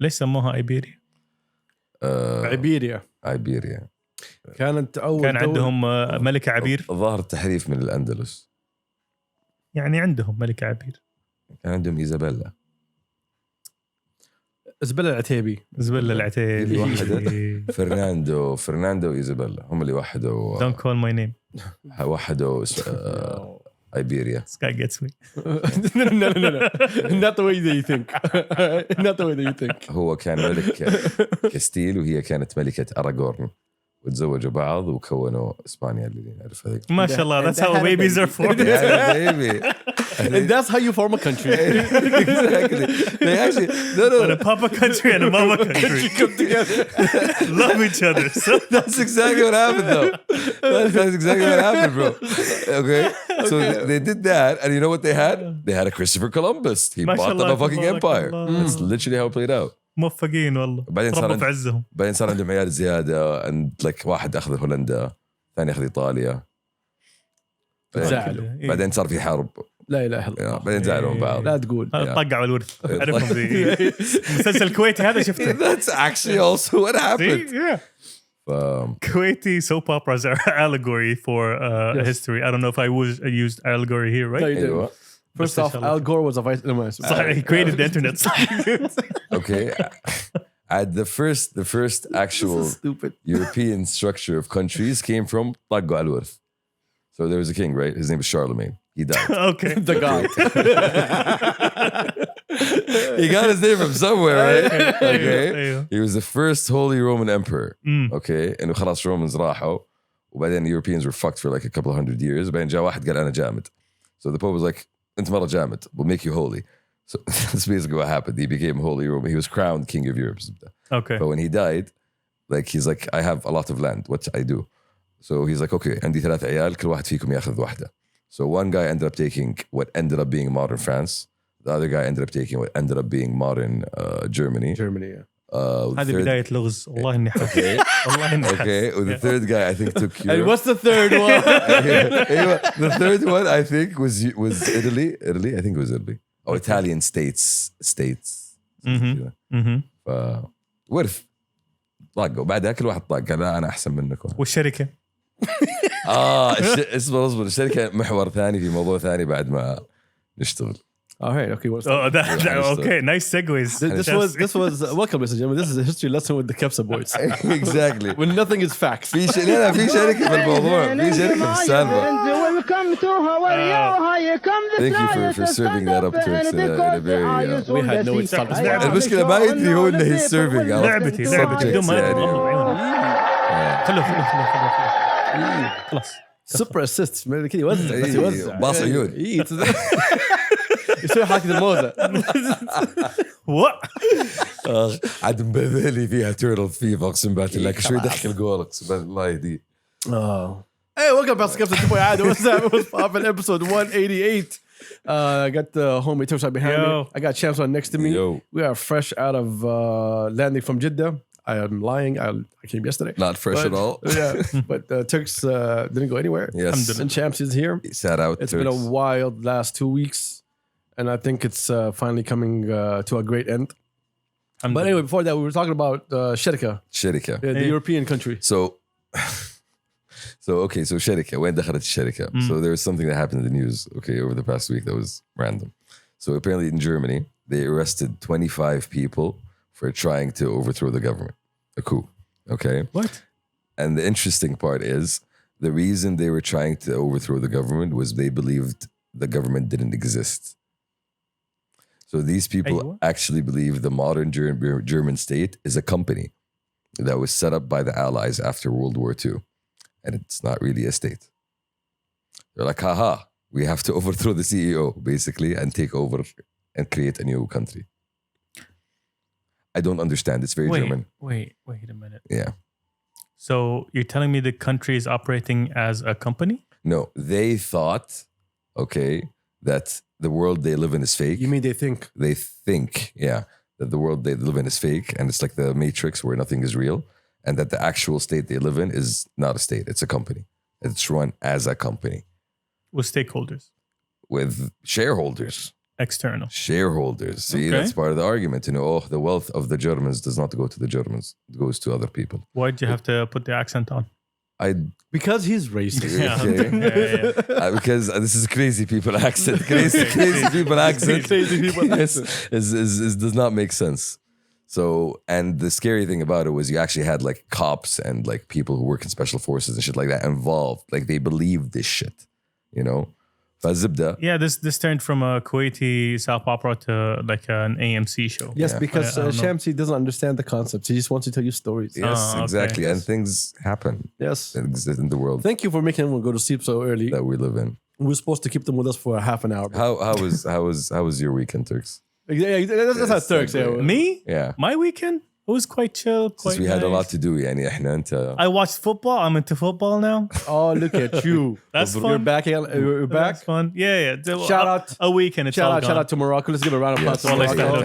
ليش سموها ايبيريا؟ ايبيريا كانت أول كان عندهم ملكة عبير. ظهر التحريف من الأندلس. يعني عندهم ملكة عبير. كان عندهم إيزابيلا. زبلة العتيبي. اللي وحدت فرناندو إيزابيلا هم اللي وحدوا. Don't call my name. وحدوا ايبيريا. This guy gets me. No. Not the way that you think. Not the way that you think. هو كان ملك كاستيل وهي كانت ملكة أراغورن وتزوجوا بعض وكونوا إسبانيا اللي نعرف هذيك. ما شاء الله. That's how babies are formed. And that's how you form a country. Exactly. They actually When a papa country and a mama country come together. love each other. So that's exactly what happened, though. That's exactly what happened, bro. Okay, so they did that, and you know what they had? They had a Christopher Columbus. He bought them a fucking empire. That's literally how it played out. موفقين والله. ربوا في عزهم. بعدين صار عندهم عيال زيادة and like واحد أخذ هولندا ثاني أخذ إيطاليا. زعلوا. بعدين صار في حرب. لا إله إلا الله. بعدين زعلوا من بعض. لا تقول. طقعوا الورث. عرفهم مسلسل الكويتي هذا شفته. That's actually also what happened. Yeah. Kuwaiti soap operas are allegory for history. I don't know if I used allegory here, right? No, you didn't. First off, Al Gore was a vice. He created the internet. Okay. At the first actual European structure of countries came from Taggo al-Worth. So there was a king, right? His name was Charlemagne. He died. Okay. The god. He got his name from somewhere, right? Okay. أيوه. He was the first Holy Roman Emperor. Okay. إنه خلاص Romans راحوا وبعدين Europeans were fucked for like a couple of 100 years. وبعدين جاء واحد قال أنا جامد. So the Pope was like, أنت مرة جامد. We'll make you holy. So that's basically what happened. He became Holy Roman. He was crowned King of Europe. Okay. But when he died, like he's like, I have a lot of land. What I do? So he's like, okay, عندي 3 عيال كل واحد فيكم ياخذ واحدة. So one guy ended up taking what ended up being modern France. The other guy ended up taking what ended up being modern Germany. Yeah. هذه بداية لغز. والله إني حاسس. والله إني حاسس. Okay. Well, the third guy I think took Europe. And what's the third one? The third one I think was Italy. I think it was Italy. Oh, Italian states. ورث طاقوا بعدها كل واحد طاق لا أنا أحسن منكم. والشركة. اصبر الشركة محور ثاني في موضوع ثاني بعد ما نشتغل. All right, okay. Okay, nice segues. This was welcome, ladies and gentlemen. This is a history lesson with the Kabsa boys. Exactly. When nothing is facts. في شركة في الموضوع. في شركة في السالفة. Thank you for serving that up to us in a very. We had no idea. المشكلة ما يدري هو إنه he's serving. لعبتي بدون ما خلاص. Super assist كذا يوزع. باص عيون. يسوي حركة الموزة. عاد مبذلي فيها تيرل فيفا اقسم بالله لك شوي دخل جول اقسم بالله الله يهديه. Hey, welcome back to Kabsa 2.0 عادي. What's up? It was popping episode 188. I got the homie Timside behind me. I got Champs on next to me. We are fresh out of landing from Jeddah. I am lying. I came yesterday. Not fresh at all. Yeah, but Turks didn't go anywhere. Yes. And Champs is here. Shout out. It's been a wild last 2 weeks. And I think it's finally coming to a great end. But anyway, before that, we were talking about Sharika. The European country. So Sharika. When دخلت الشركة? So there was something that happened in the news, okay, over the past week that was random. So apparently in Germany, they arrested 25 people for trying to overthrow the government. A coup, okay? What? And the interesting part is the reason they were trying to overthrow the government was they believed the government didn't exist. So these people actually believe the modern German state is a company that was set up by the Allies after World War II. And it's not really a state. They're like, haha, we have to overthrow the CEO, basically, and take over and create a new country. I don't understand. It's very German. Wait a minute. Yeah. So you're telling me the country is operating as a company? No, they thought, okay, that the world they live in is fake. You mean they think? They think, yeah, that the world they live in is fake and it's like the Matrix where nothing is real and that the actual state they live in is not a state, it's a company. It's run as a company. With stakeholders? With shareholders. External. Shareholders. See, that's part of the argument. The wealth of the Germans does not go to the Germans. It goes to other people. Why'd you have to put the accent on? Because he's racist. Because this is crazy people accent. Crazy people accent. Does not make sense. So, and the scary thing about it was you actually had like cops and like people who work in special forces and shit like that involved. Like they believed this shit, Yeah, this turned from a Kuwaiti soap opera to like an AMC show. Yes, because Shamsi doesn't understand the concept. He just wants to tell you stories. Yes, exactly. And things happen. Yes. In the world. Thank you for making everyone go to sleep so early. That we live in. We're supposed to keep them with us for a half an hour. How was your weekend, Turks? Yeah, that's how Turks. Me? Yeah. My weekend? It was quite chill. Since we had a lot to do. I watched football. I'm into football now. Oh, look at you. That's fun. You're back. You're back. That's fun. Yeah. Shout out. A weekend. It's all gone. Shout out to Morocco. Let's give a round of applause to Morocco.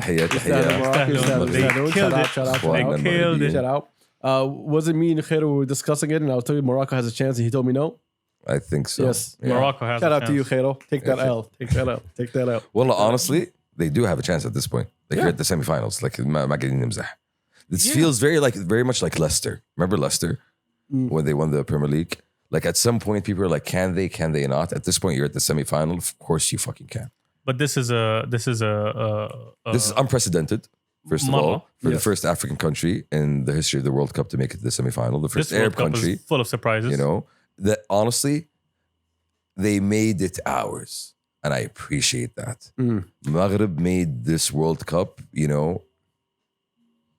Shout out. Was it me and Khair who were discussing it and I was telling you Morocco has a chance and he told me no? I think so. Yes. Yeah. Morocco has Shout a out chance. to you, Khair. Take that L. Take that L. Well, honestly, they do have a chance at this point. Like you're at the semifinals. Like this feels very much like Leicester. Remember Leicester when they won the Premier League? Like at some point, people are like, can they not? At this point, you're at the semifinal. Of course, you fucking can. But this is unprecedented. First of all, for the first African country in the history of the World Cup to make it to the semifinal, the first Arab country, full of surprises. That honestly, they made it ours. And I appreciate that. Maghreb made this World Cup,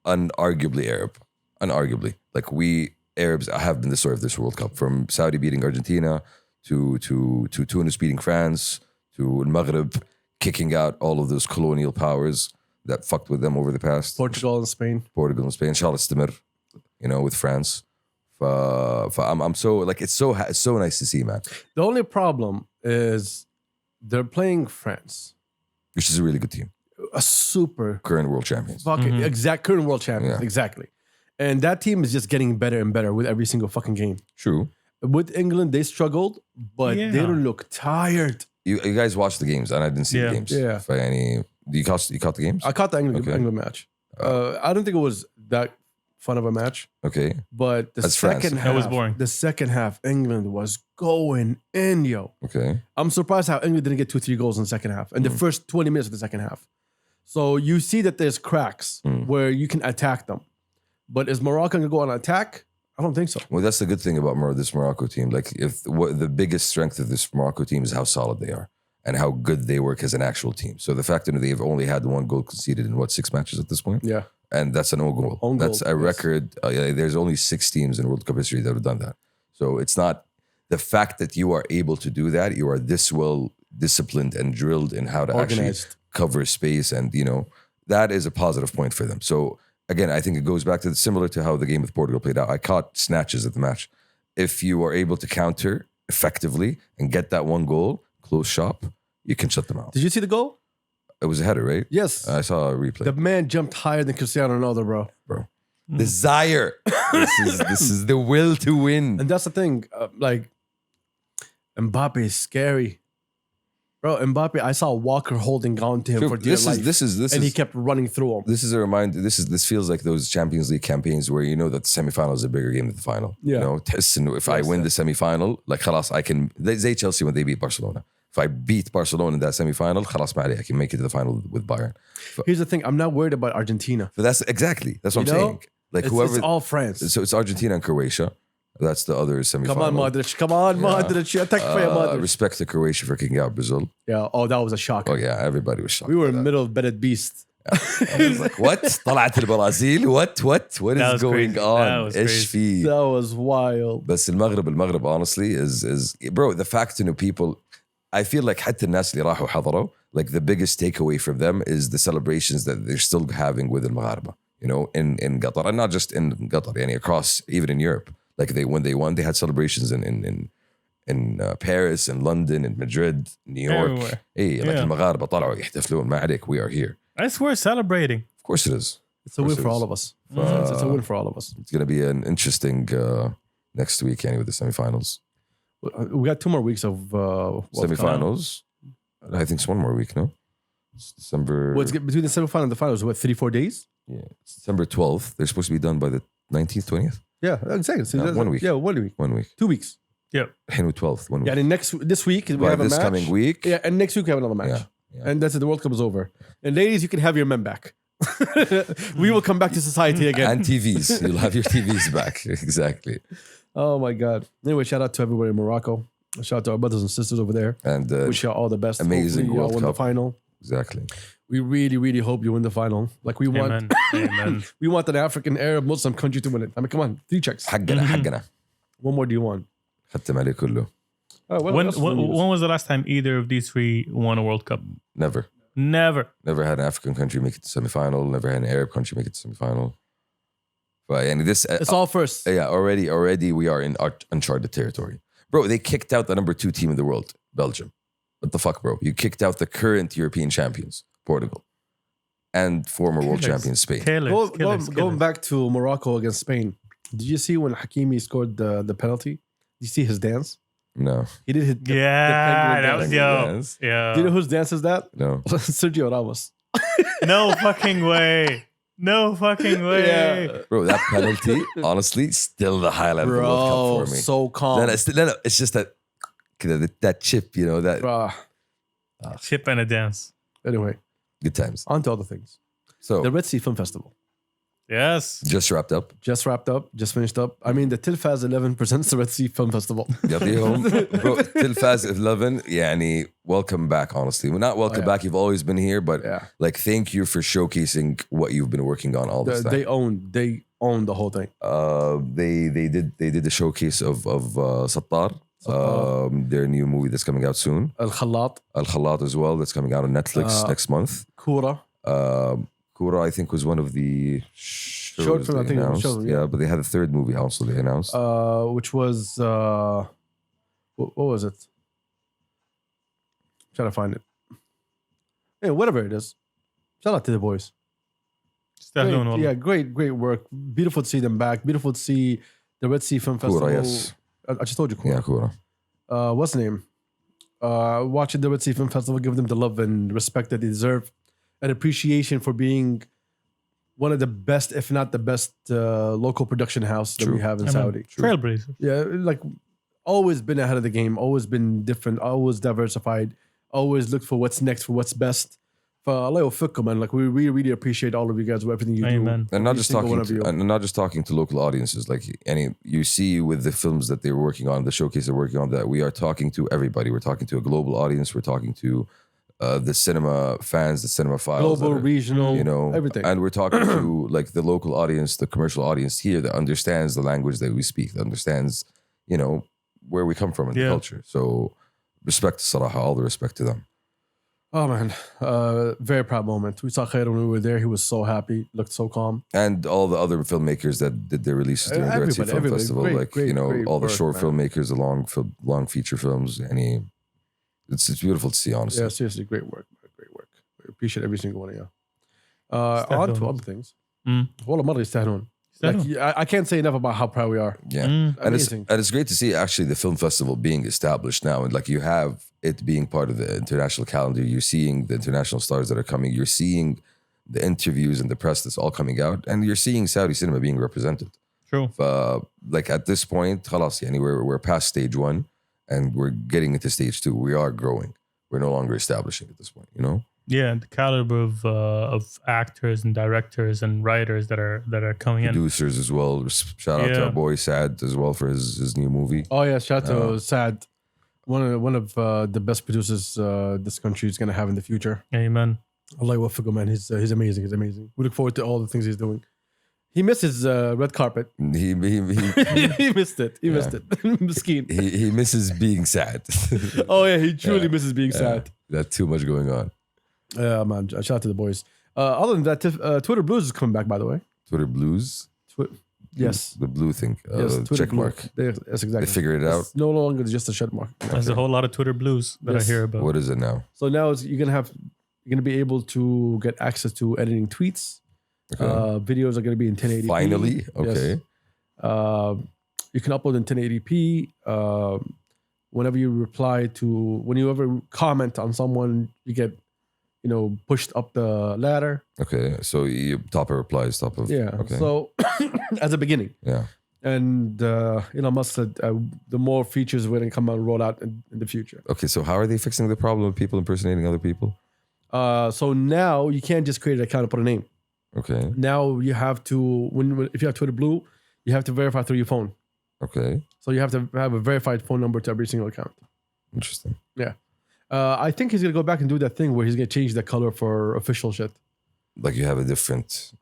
unarguably Arab. Unarguably. Like we Arabs have been the story of this World Cup. From Saudi beating Argentina to Tunis beating France to Maghreb kicking out all of those colonial powers that fucked with them over the past. Portugal and Spain. Inshallah istamir, with France. I'm so like it's so nice to see, man. The only problem is they're playing France, which is a really good team. A super current world champions. Current world champions, exactly. And that team is just getting better and better with every single fucking game. True. With England, they struggled, but they don't look tired. You guys watched the games, and I didn't see the games. Yeah. You caught the games? I caught the England match. I don't think it was that fun of a match. Okay. But the second half, that was boring. The second half, England was going in, yo. Okay. I'm surprised how England didn't get 2-3 goals in the second half, in the first 20 minutes of the second half. So you see that there's cracks where you can attack them. But is Morocco going to go on attack? I don't think so. Well, that's the good thing about this Morocco team. Like, the biggest strength of this Morocco team is how solid they are and how good they work as an actual team. So the fact that they've only had 1 goal conceded in 6 matches at this point? Yeah. And that's an own goal. That's a record. There's only 6 teams in World Cup history that have done that. So it's not the fact that you are able to do that. You are this well disciplined and drilled in how to actually cover space. And, that is a positive point for them. So again, I think it goes back to similar to how the game with Portugal played out. I caught snatches at the match. If you are able to counter effectively and get that 1 goal, close shop, you can shut them out. Did you see the goal? It was a header, right? Yes. I saw a replay. The man jumped higher than Cristiano Ronaldo, bro. Desire. This is the will to win. And that's the thing. Mbappe is scary. Bro, Mbappe, I saw Walker holding on to him for dear life. This is, he kept running through him. This is a reminder. This feels like those Champions League campaigns where that the semifinal is a bigger game than the final. Yeah. If I win the semifinal, like khalas, I can. They Chelsea when they beat Barcelona. If I beat Barcelona in that semifinal, khalas ma'ali, I can make it to the final with Bayern. Here's the thing. I'm not worried about Argentina. But that's what I'm saying. Like it's all France. So it's Argentina and Croatia. That's the other semifinal. Come on, Modric. Attack Modric. Respect to Croatia for kicking out Brazil. Yeah. Oh, that was a shock. Oh yeah, everybody was shocked. We were in the middle of bedded beast. I was like, what? طلعت البرازيل? What is going on? That was wild. But المغرب honestly is bro, the fact people, I feel like حتى الناس اللي راحوا حضروا, like the biggest takeaway from them is the celebrations that they're still having with المغاربة, in Qatar, and not just in Qatar, across, even in Europe. Like when they won, they had celebrations in Paris, in London, in Madrid, New York. Everywhere. Hey, like المغاربة طلعوا يحتفلون ما عليك, we are here. That's worth celebrating. Of course it is. It's a win for all of us. It's a win for all of us. It's going to be an interesting next week with the semifinals. We got 2 more weeks of semifinals. I think it's 1 more week, no? It's December. What's between the semifinal and the finals? What, 3-4 days? Yeah, it's December 12th. They're supposed to be done by the 19th, 20th. Yeah, exactly. So 1 week. Yeah, 1 week. 1 week. 2 weeks. Yep. 12th. 1 week. Yeah, and this week we have a this match. coming week. Yeah, and next week we have another match. Yeah. And that's it. The World Cup is over. And ladies, you can have your men back. We will come back to society again. And TVs. You'll have your TVs back. Exactly. Oh my God. Anyway, shout out to everybody in Morocco. Shout out to our brothers and sisters over there. And wish you all the best. amazing Hopefully, World win Cup. the final. Exactly. We really, really hope you win the final. Like we want, Amen. we want an African, Arab, Muslim country to win it. I mean, come on, 3 checks. حقنا. One more do you want? ختم عليه كله. Oh, When was the last time either of these three won a World Cup? Never. Never. Never had an African country make it to semifinal. Never had an Arab country make it to semifinal. But and this, It's all first. yeah, already we are in uncharted territory, bro. They kicked out the number 2 team in the world, Belgium. What the fuck, bro? You kicked out the current European champions, Portugal, and former world champion Spain. Going back to Morocco against Spain. Did you see when Hakimi scored the penalty? Did you see his dance? No, He did his Yeah, that was dance. Yeah. Do you know whose dance is that? no. Sergio Ramos. No fucking way. No fucking way. Yeah. Bro, that penalty, honestly, still the highlight of the World Bro, Cup for me. so calm. No, it's just that chip, you know, that Bruh. Chip and a dance. Anyway, good times. on to other things. So The Red Sea Film Festival Yes. just wrapped up. just wrapped up, just finished up. I mean, the Tilfaz 11 presents the Red Sea Film Festival. يعطيهم. Bro, Tilfaz 11, يعني welcome back, honestly. Well, not welcome back, you've always been here, but Yeah. like thank you for showcasing what you've been working on all this time. They own the whole thing. They did the showcase of Sattar, their new movie that's coming out soon. Al Khalat, Al Khalat as well, that's coming out on Netflix next month. Kura. Kura, I think, was one of the shows Short film, they I think it was announced. short film, yeah, but they had a third movie also they announced. Which was what was it? I'm trying to find it. Yeah, whatever it is. Shout out to the boys. Great work. Beautiful to see them back. Beautiful to see the Red Sea Film Festival. Kura, yes. I just told you Kura. Yeah, Kura. What's the name? Watching the Red Sea Film Festival, give them the love and respect that they deserve, and appreciation for being one of the best, if not the best, local production house that we have in Saudi. Trailblazers. Yeah, like always been ahead of the game, always been different, always diversified, always looked for what's next, for what's best. For Allah yawfikkum, man. Like we really, really appreciate all of you guys for everything you Amen. do. And not just talking to local audiences. Like you see with the films that they're working on, the showcase they're working on, that we are talking to everybody. We're talking to a global audience. We're talking to the cinema fans, the cinema files, Global, regional, everything. And we're talking to like the local audience, the commercial audience here that understands the language that we speak, that understands, where we come from in the culture. So respect to Sarah, all the respect to them. Oh man, very proud moment. We saw Khair when we were there. He was so happy, looked so calm. And all the other filmmakers that did their releases during the Red Sea Film Festival, great all the work, short man. filmmakers, the long feature films. It's beautiful to see, honestly. Yeah, seriously, great work. We appreciate every single one of you. On to other things. والله مرة يستاهلون. I can't say enough about how proud we are. Yeah, Amazing. and it's great to see actually the film festival being established now, and like you have it being part of the international calendar. You're seeing the international stars that are coming. You're seeing the interviews and the press that's all coming out, and you're seeing Saudi cinema being represented. True. Like at this point, خلاص, we're past stage 1, and we're getting into stage 2. We are growing. We're no longer establishing at this point. Yeah, the caliber of actors and directors and writers that are coming in. Producers as well. Shout out to our boy Saad as well for his new movie. Oh yeah, shout out to Saad, one of the best producers this country is gonna have in the future. Amen. Allah yawfikkum, man. He's amazing. He's amazing. We look forward to all the things he's doing. He missed his red carpet. He He missed it. He missed it. Miskeen. He misses being sad. Oh yeah, he truly misses being sad. That's too much going on. Yeah, man. Shout out to the boys. Other than that, Twitter Blues is coming back, by the way. Twitter Blues? Yes. The blue thing. Yes, Twitter check Blue. mark. Yes, exactly. They figured it out. It's no longer just a check mark. There's a whole lot of Twitter blues that I hear about. What is it now? So now you're gonna be able to get access to editing tweets. Okay. Videos are gonna be in 1080p. Finally? Okay. Yes. You can upload in 1080p. Whenever you comment on someone, you get pushed up the ladder. Okay, so you top of replies, top of Okay. So as a beginning. Yeah. And Elon Musk said the more features are going to come out and roll out in the future. Okay, so how are they fixing the problem of people impersonating other people? So now you can't just create an account and put a name. Okay. Now you have to, if you have Twitter Blue, you have to verify through your phone. Okay. So you have to have a verified phone number to every single account. Interesting. Yeah. I think he's going to go back and do that thing where he's going to change the color for official shit. Like you have a different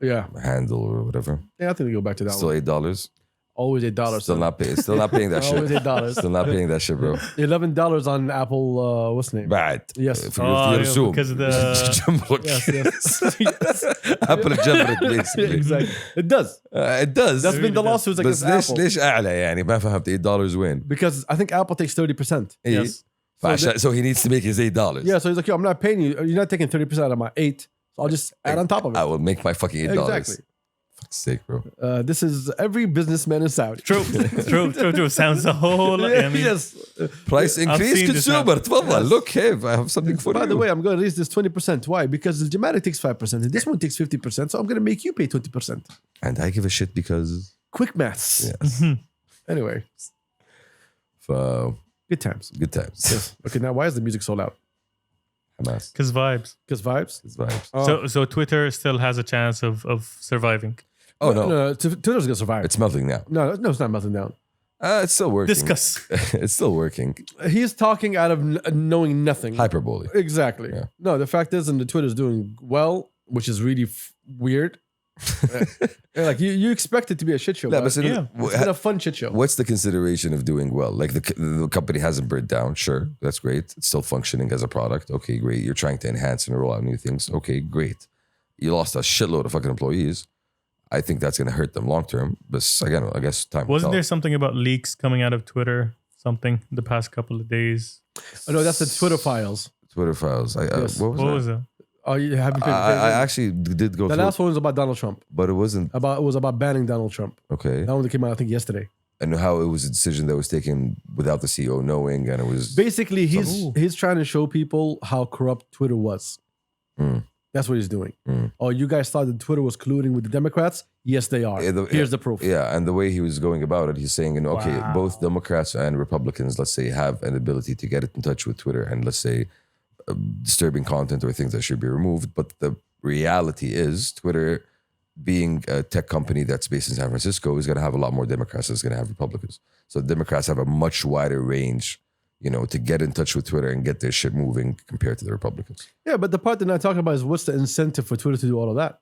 handle or whatever. Yeah, I think they go back to that Still one. $8? Always $8. Still not paying that shit. Always $8. Still not paying that shit, bro. $11 on Apple, what's the name? Bad. Yes. Because of the... yes. Apple جمرك basically. Exactly. It does. It does. That's been the lawsuits against بس Apple. ليش أعلى يعني ما فهمت $8 وين؟ Because I think Apple takes 30%. Yes. So he needs to make his $8. Yeah, so he's like, yo, I'm not paying you. You're not taking 30% out of my 8. So I'll just add on top of it. I will make my fucking $8. Exactly. Fuck's sake, bro. This is every businessman in Saudi. True. Sounds a whole lot. I mean, Yes. Price increase consumer. تفضل. Look, hey, I have something for you. By the way, I'm going to raise this 20%. Why? Because the Jamaica takes 5% and this one takes 50%. So I'm going to make you pay 20%. And I give a shit because... Quick maths. Yes. Anyway. Good times. Good times. Yes. Okay, now why is the music so loud? Hamas. because vibes. Because vibes? It's vibes. Oh. So Twitter still has a chance of surviving. Oh, no. No, Twitter's going to survive. It's melting now. No, it's not melting down. It's still working. Discuss. It's still working. He's talking out of knowing nothing. Hyperbole. Exactly. Yeah. No, the fact is, and the Twitter's doing well, which is really weird. Like you expect it to be a shit show. Yeah, but but it's been a fun shit show. What's the consideration of doing well? Like the company hasn't burned down. Sure, that's great. It's still functioning as a product. Okay, great. You're trying to enhance and roll out new things. Okay, great. You lost a shitload of fucking employees. I think that's going to hurt them long term. But again, I guess time. Wasn't there something about leaks coming out of Twitter? Something the past couple of days. Oh, no, that's the Twitter files. Twitter files. Yes. What was that? it? Oh, you haven't. I actually did go the through. last one was about Donald Trump. But it wasn't. It was about banning Donald Trump. Okay. That one came out, I think, yesterday. And how it was a decision that was taken without the CEO knowing, and it was Basically, he's trying to show people how corrupt Twitter was. That's what he's doing. Oh, you guys thought that Twitter was colluding with the Democrats? Yes, they are. Here's the proof. Yeah, and the way he was going about it, he's saying, okay, both Democrats and Republicans, let's say, have an ability to get in touch with Twitter and let's say disturbing content or things that should be removed. But the reality is Twitter, being a tech company that's based in San Francisco, is going to have a lot more Democrats than it's going to have Republicans. So Democrats have a much wider range, to get in touch with Twitter and get their shit moving compared to the Republicans. Yeah, but the part they're not talking about is what's the incentive for Twitter to do all of that?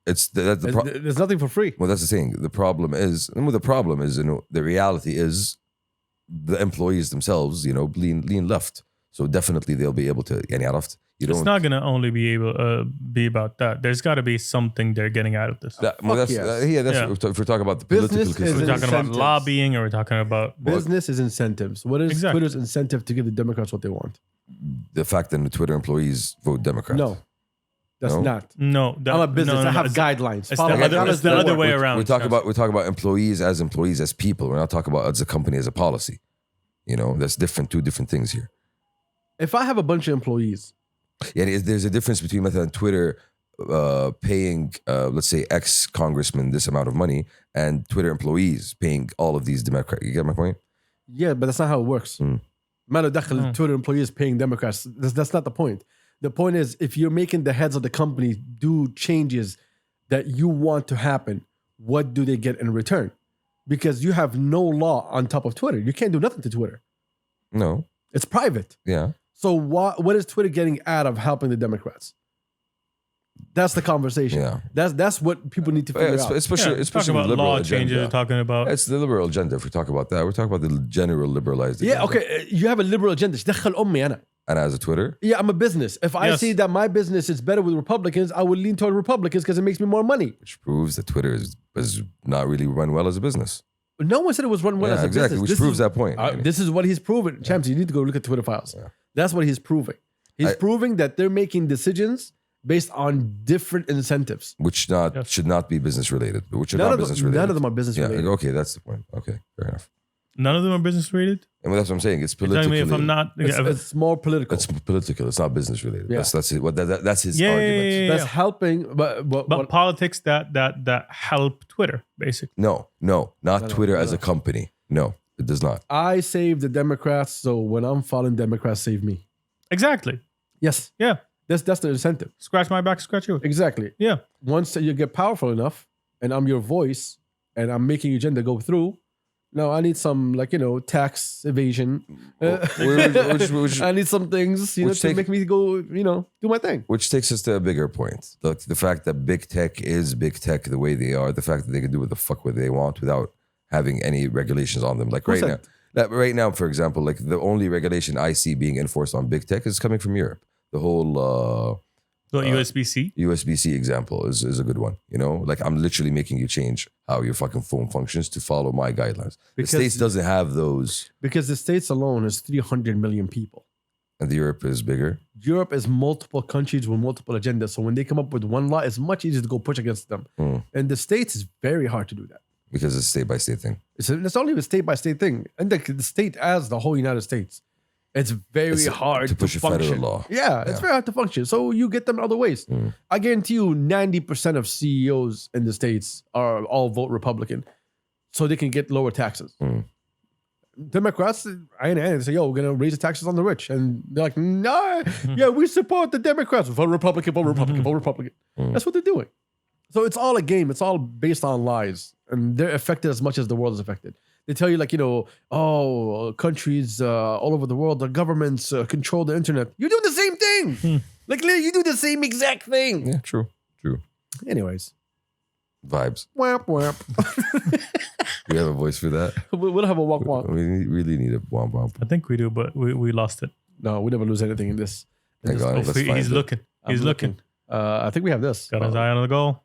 There's nothing for free. Well, that's the thing. The problem is, the reality is the employees themselves, lean left. So definitely they'll be able to get out. It's not going to only be about that. There's got to be something they're getting out of this. If we're talking about the political We're talking about lobbying, or we're talking about business is incentives. What is Twitter's incentive to give the Democrats what they want? The fact that the Twitter employees vote Democrat. No, that's not. No, I'm a business. I have guidelines. It's the other way around. We're talking about employees, as people. We're not talking about as a company, as a policy. That's different. Two different things here. If I have a bunch of employees. Yeah, there's a difference between Twitter paying, let's say, ex-congressman this amount of money and Twitter employees paying all of these Democrats. You get my point? Yeah, but that's not how it works. Twitter employees paying Democrats. That's not the point. The point is, if you're making the heads of the company do changes that you want to happen, what do they get in return? Because you have no law on top of Twitter. You can't do nothing to Twitter. No. It's private. Yeah. So what is Twitter getting out of helping the Democrats? That's the conversation. Yeah. That's what people need to figure out. Especially about the liberal law agenda. changes. We're talking about It's the liberal agenda. If we talk about that, we're talking about the general liberalized agenda. Yeah, okay. You have a liberal agenda. And as a Twitter? Yeah, I'm a business. If I see that my business is better with Republicans, I would lean toward Republicans because it makes me more money. Which proves that Twitter is not really run well as a business. No one said it was run well as a business. Which proves that point. This is what he's proven. Champs, you need to go look at Twitter files. Yeah. That's what he's proving. He's proving that they're making decisions based on different incentives. Which should not be business related. Which are not business related. None of them are business related. Okay, that's the point. Okay, fair enough. None of them are business related? And that's what I'm saying. It's political. Tell me if I'm not. It's more political. It's political. It's not business related. Yeah. That's it. That's his Yeah, argument. yeah, yeah. That's helping, But politics that help Twitter, basically. No, not Twitter as a company. No, it does not. I save the Democrats, so when I'm falling, Democrats save me. Exactly. Yes. Yeah. That's the incentive. Scratch my back, scratch yours. Exactly. Yeah. Once you get powerful enough, and I'm your voice, and I'm making your agenda go through. No, I need some tax evasion. I need some things to make me go do my thing. Which takes us to a bigger point. The fact that big tech is big tech the way they are, the fact that they can do what the fuck they want without having any regulations on them. Like right now, for example, like the only regulation I see being enforced on big tech is coming from Europe. The whole USB-C? USB-C example is a good one. Like I'm literally making you change how your fucking phone functions to follow my guidelines. The States doesn't have those. Because the States alone is 300 million people. And Europe is bigger? Europe is multiple countries with multiple agendas. So when they come up with one law, it's much easier to go push against them. And the States is very hard to do that. Because it's a state-by-state thing. It's only a state-by-state thing. And the state as the whole United States. It's very hard to push a function. federal law. Yeah, it's very hard to function. So you get them other ways. I guarantee you 90% of CEOs in the States are all vote Republican. So they can get lower taxes. Democrats, I say, yo, we're going to raise the taxes on the rich. And they're like, nah, yeah, we support the Democrats. Vote Republican, vote Republican, vote Republican. That's what they're doing. So it's all a game. It's all based on lies. And they're affected as much as the world is affected. They tell you countries all over the world, the governments control the internet. You do the same thing. Like you do the same exact thing. Yeah, true. Anyways. Vibes. Wamp, wamp. We have a voice for that? We'll have a wamp, wamp. We really need a wamp, wamp. I think we do, but we lost it. No, we never lose anything in this. He's looking. He's looking. I think we have this. Got his eye on the goal.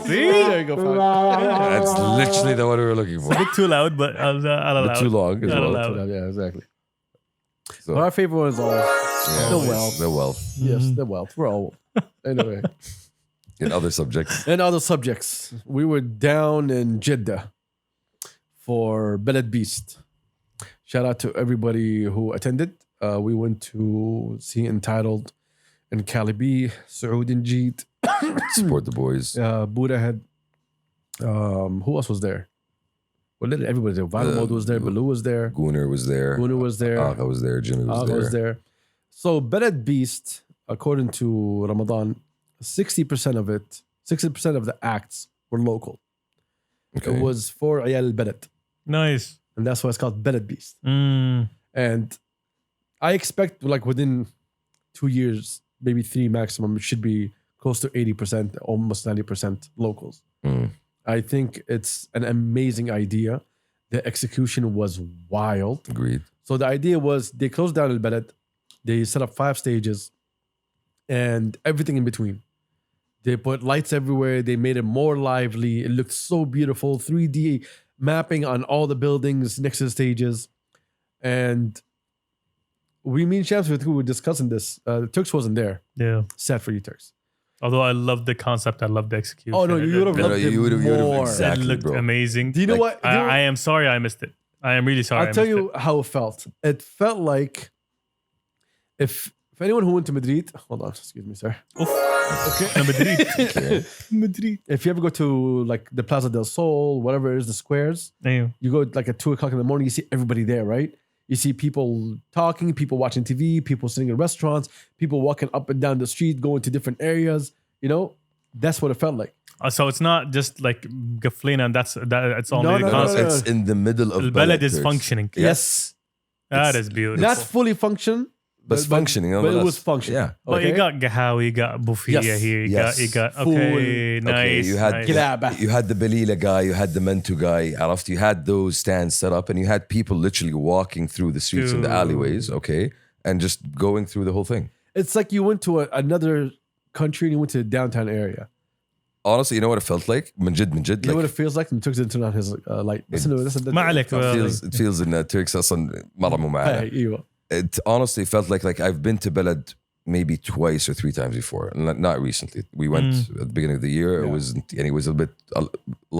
See? There you go. That's literally the one we were looking for. A bit too loud, but I'll allow it. Too long as well. Yeah, exactly. So, our favorite one is always the wealth. The wealth. Yes, the wealth. We're all anyway. In other subjects. We were down in Jeddah for Balad Beast. Shout out to everybody who attended. We went to see Entitled and Calibi, Saoud and Jeet. Support the boys. Buddha had. Who else was there? Well, everybody was there. Vinyl Mode was there. Baloo was there. Gooner was there. Aga was there. Jimmy was there. So Balad Beast, according to Ramadan, 60% of the acts were local. Okay. It was for Ayal al-Balad. Nice. And that's why it's called Balad Beast. And I expect within 2 years, maybe 3 maximum, it should be close to 80%, almost 90% locals. I think it's an amazing idea. The execution was wild. Agreed. So the idea was they closed down al-Balad. They set up 5 stages and everything in between. They put lights everywhere. They made it more lively. It looked so beautiful. 3D mapping on all the buildings next to the stages. And me and Shams, who were discussing this. Turks wasn't there. Yeah. Sad for you, Turks. Although I love the concept, I love the execution. Oh no, you would have loved it more. Exactly, it looked amazing. Do you know what? I am sorry I missed it. I am really sorry. I'll tell you how it felt. It felt like if anyone who went to Madrid, hold on, excuse me, sir. Okay. Madrid. Madrid. If you ever go to the Plaza del Sol, whatever it is, the squares, Damn. you go at 2 o'clock in the morning, you see everybody there, right? You see people talking, people watching TV, people sitting in restaurants, people walking up and down the street, going to different areas. That's what it felt like. So it's not just like Gaflina and it's only the concept. It's in the middle of Balad is functioning. Yes. That is beautiful. Not fully function. But it's functioning. But it was functioning. Yeah. But you got Gahawi, you got Bufia here, you got okay, nice. You had nice. You had the Belila guy, you had the Mentu guy, you had those stands set up, and you had people literally walking through the streets and the alleyways, and just going through the whole thing. It's like you went to another country and you went to the downtown area. Honestly, you know what it felt like? Manjid. You know what it feels like? And Turks didn't turn on his light. It feels in Turks. It honestly felt like I've been to Balad maybe twice or 3 times before. Not recently. We went at the beginning of the year. It was a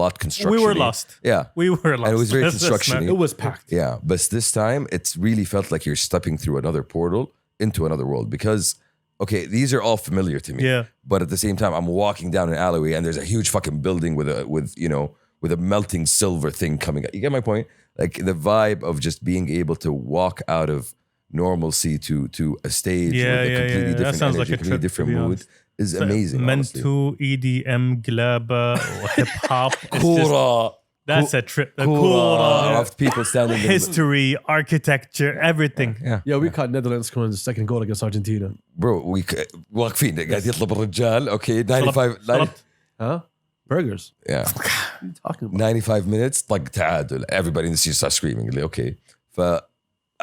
lot construction. We were lost. Yeah. We were lost. And it was very construction. It was packed. Yeah. But this time, it really felt like you're stepping through another portal into another world because, okay, these are all familiar to me. Yeah. But at the same time, I'm walking down an alleyway and there's a huge fucking building with a melting silver thing coming out. You get my point? Like the vibe of just being able to walk out of normalcy to a stage with a completely different sounds energy, like a completely trip, different to be mood honest. is amazing. honestly. Mentu, EDM, glaba, hip hop. Kura. That's a trip. The Kura. Kura, Of people standing in the history, architecture, everything. Yeah, we caught Netherlands scoring the second goal against Argentina. Bro, واقفين قاعد يطلب الرجال. Okay, 95. Huh? Burgers. Yeah. What are you talking about? 95 minutes طق تعادل. Everybody in the scene starts screaming. Like, okay.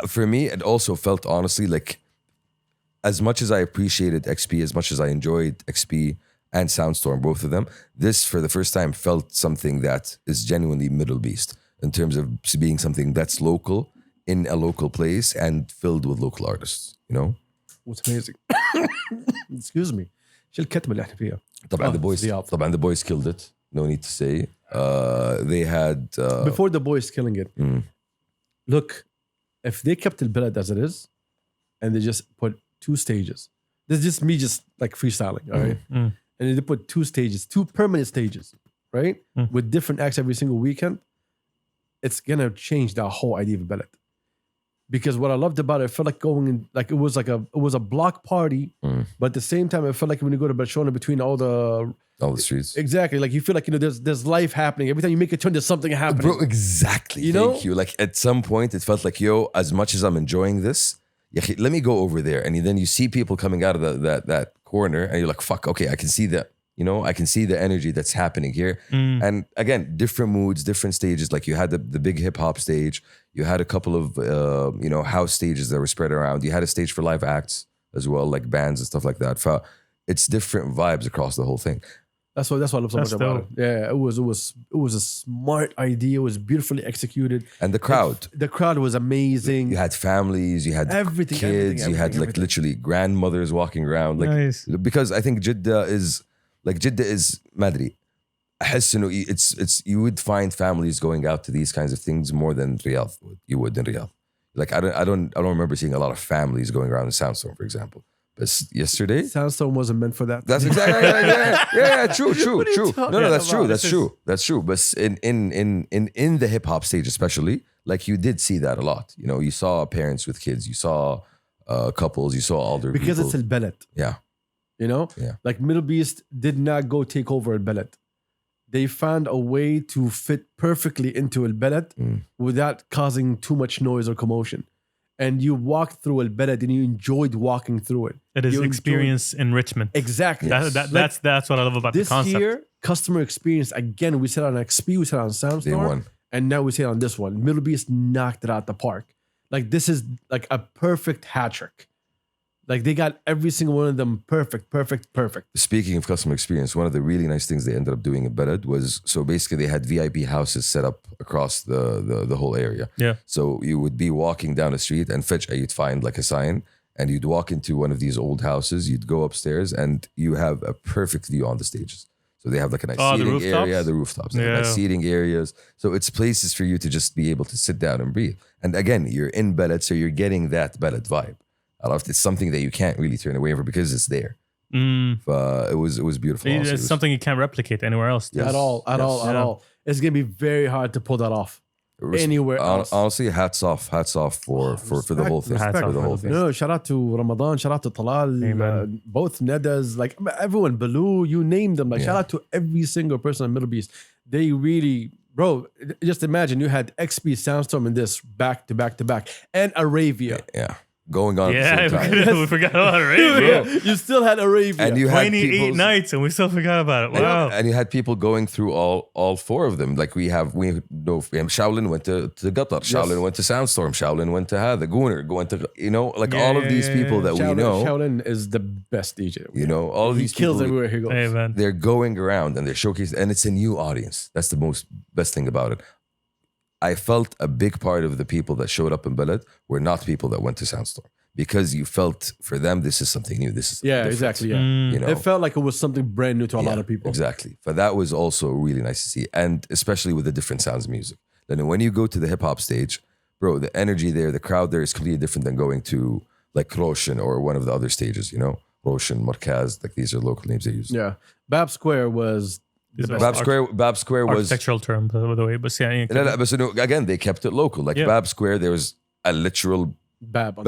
For me, it also felt honestly like as much as I appreciated XP, as much as I enjoyed XP and Soundstorm, both of them, this for the first time felt something that is genuinely Middle East in terms of being something that's local in a local place and filled with local artists, you know? What's amazing. Excuse me. شو الكتمة اللي احنا فيها؟ طبعا the boys killed it. No need to say. They had before the boys killing it. Look, if they kept the balad as it is, and they just put 2 stages, this is just me just like freestyling, all right? And they put 2 stages, 2 permanent stages, right? With different acts every single weekend, it's gonna change the whole idea of balad. Because what I loved about it felt like going in, like it was a block party, but at the same time, it felt like when you go to Barcelona between all the streets. Exactly, like you feel like there's life happening. Every time you make a turn, there's something happening. Bro, exactly. Thank you. Like at some point, it felt like, yo, as much as I'm enjoying this, let me go over there. And then you see people coming out of that corner, and you're like, fuck, okay, I can see that. You know, I can see the energy that's happening here. And again, different moods, different stages. Like you had the big hip hop stage. You had a couple of, house stages that were spread around. You had a stage for live acts as well, like bands and stuff like that. It's different vibes across the whole thing. That's what I love so much about it. Yeah, it was a smart idea. It was beautifully executed. And the crowd. The crowd was amazing. You had families, you had everything, kids, you had like literally grandmothers walking around. Like, nice. Because I think Jeddah is ما أدري. أحس إنه it's you would find families going out to these kinds of things more than Riyadh you would in Riyadh. Like I don't remember seeing a lot of families going around in Soundstorm, for example. But yesterday, Soundstorm wasn't meant for that. That's exactly yeah. True. No, that's true. But in the hip hop stage, especially, like you did see that a lot. You know, you saw parents with kids, you saw couples, you saw older people. Because it's al balad. Yeah. You know? Yeah. Like Middle East did not go take over al balad. They found a way to fit perfectly into al balad without causing too much noise or commotion. And you walked through al balad and you enjoyed walking through it. It is experience enrichment. Exactly. That's what I love about the concept. This year, customer experience, again, we said on XP, we said on Soundstorm, and now we say on this one. Middle East knocked it out the park. Like this is like a perfect hat trick. Like they got every single one of them perfect. Speaking of customer experience, one of the really nice things they ended up doing in Balad was, so basically they had VIP houses set up across the whole area. Yeah. So you would be walking down the street and you'd find like a sign and you'd walk into one of these old houses, you'd go upstairs and you have a perfect view on the stages. So they have like a nice seating area, the rooftops, they have nice seating areas. So it's places for you to just be able to sit down and breathe. And again, you're in Balad, so you're getting that Balad vibe. It's something that you can't really turn away from because it's there. It was beautiful. It's something you can't replicate anywhere else. Yes. At all. It's gonna be very hard to pull that off anywhere else. Honestly, hats off for the whole thing. For the whole thing. No, shout out to Ramadan, shout out to Talal, both Nedas, like everyone, Baloo, you name them. Like shout out to every single person in Middle East. They really, bro, just imagine you had XP, Soundstorm, and this back to back, and Arabia. Yeah. Going on at the same time. We forgot about Arabia. You still had Arabia. And you had 28 nights and we still forgot about it. Wow. And you had people going through all 4 of them. Like we know Shaolin went to Qatar, Shaolin went to Soundstorm, Shaolin went to the Gooner, going to, all of these people that we know. Shaolin is the best DJ. All of these he kills people, everywhere he goes. Hey, man. They're going around and they're showcasing, and it's a new audience. That's the best thing about it. I felt a big part of the people that showed up in Balad were not people that went to Soundstorm. because you felt for them this is something new. This is something different. Exactly. Yeah, You know, it felt like it was something brand new to a lot of people. Exactly. But that was also really nice to see, and especially with the different sounds of music. Then when you go to the hip hop stage, bro, the energy there, the crowd there is completely different than going to like Roshan or one of the other stages. You know, Roshan, Markaz, like these are local names they use. Yeah, Bab Square was. Bab Square was architectural term, by the way, but yeah. But so again, they kept it local. Like Bab Square, there was a literal Bab.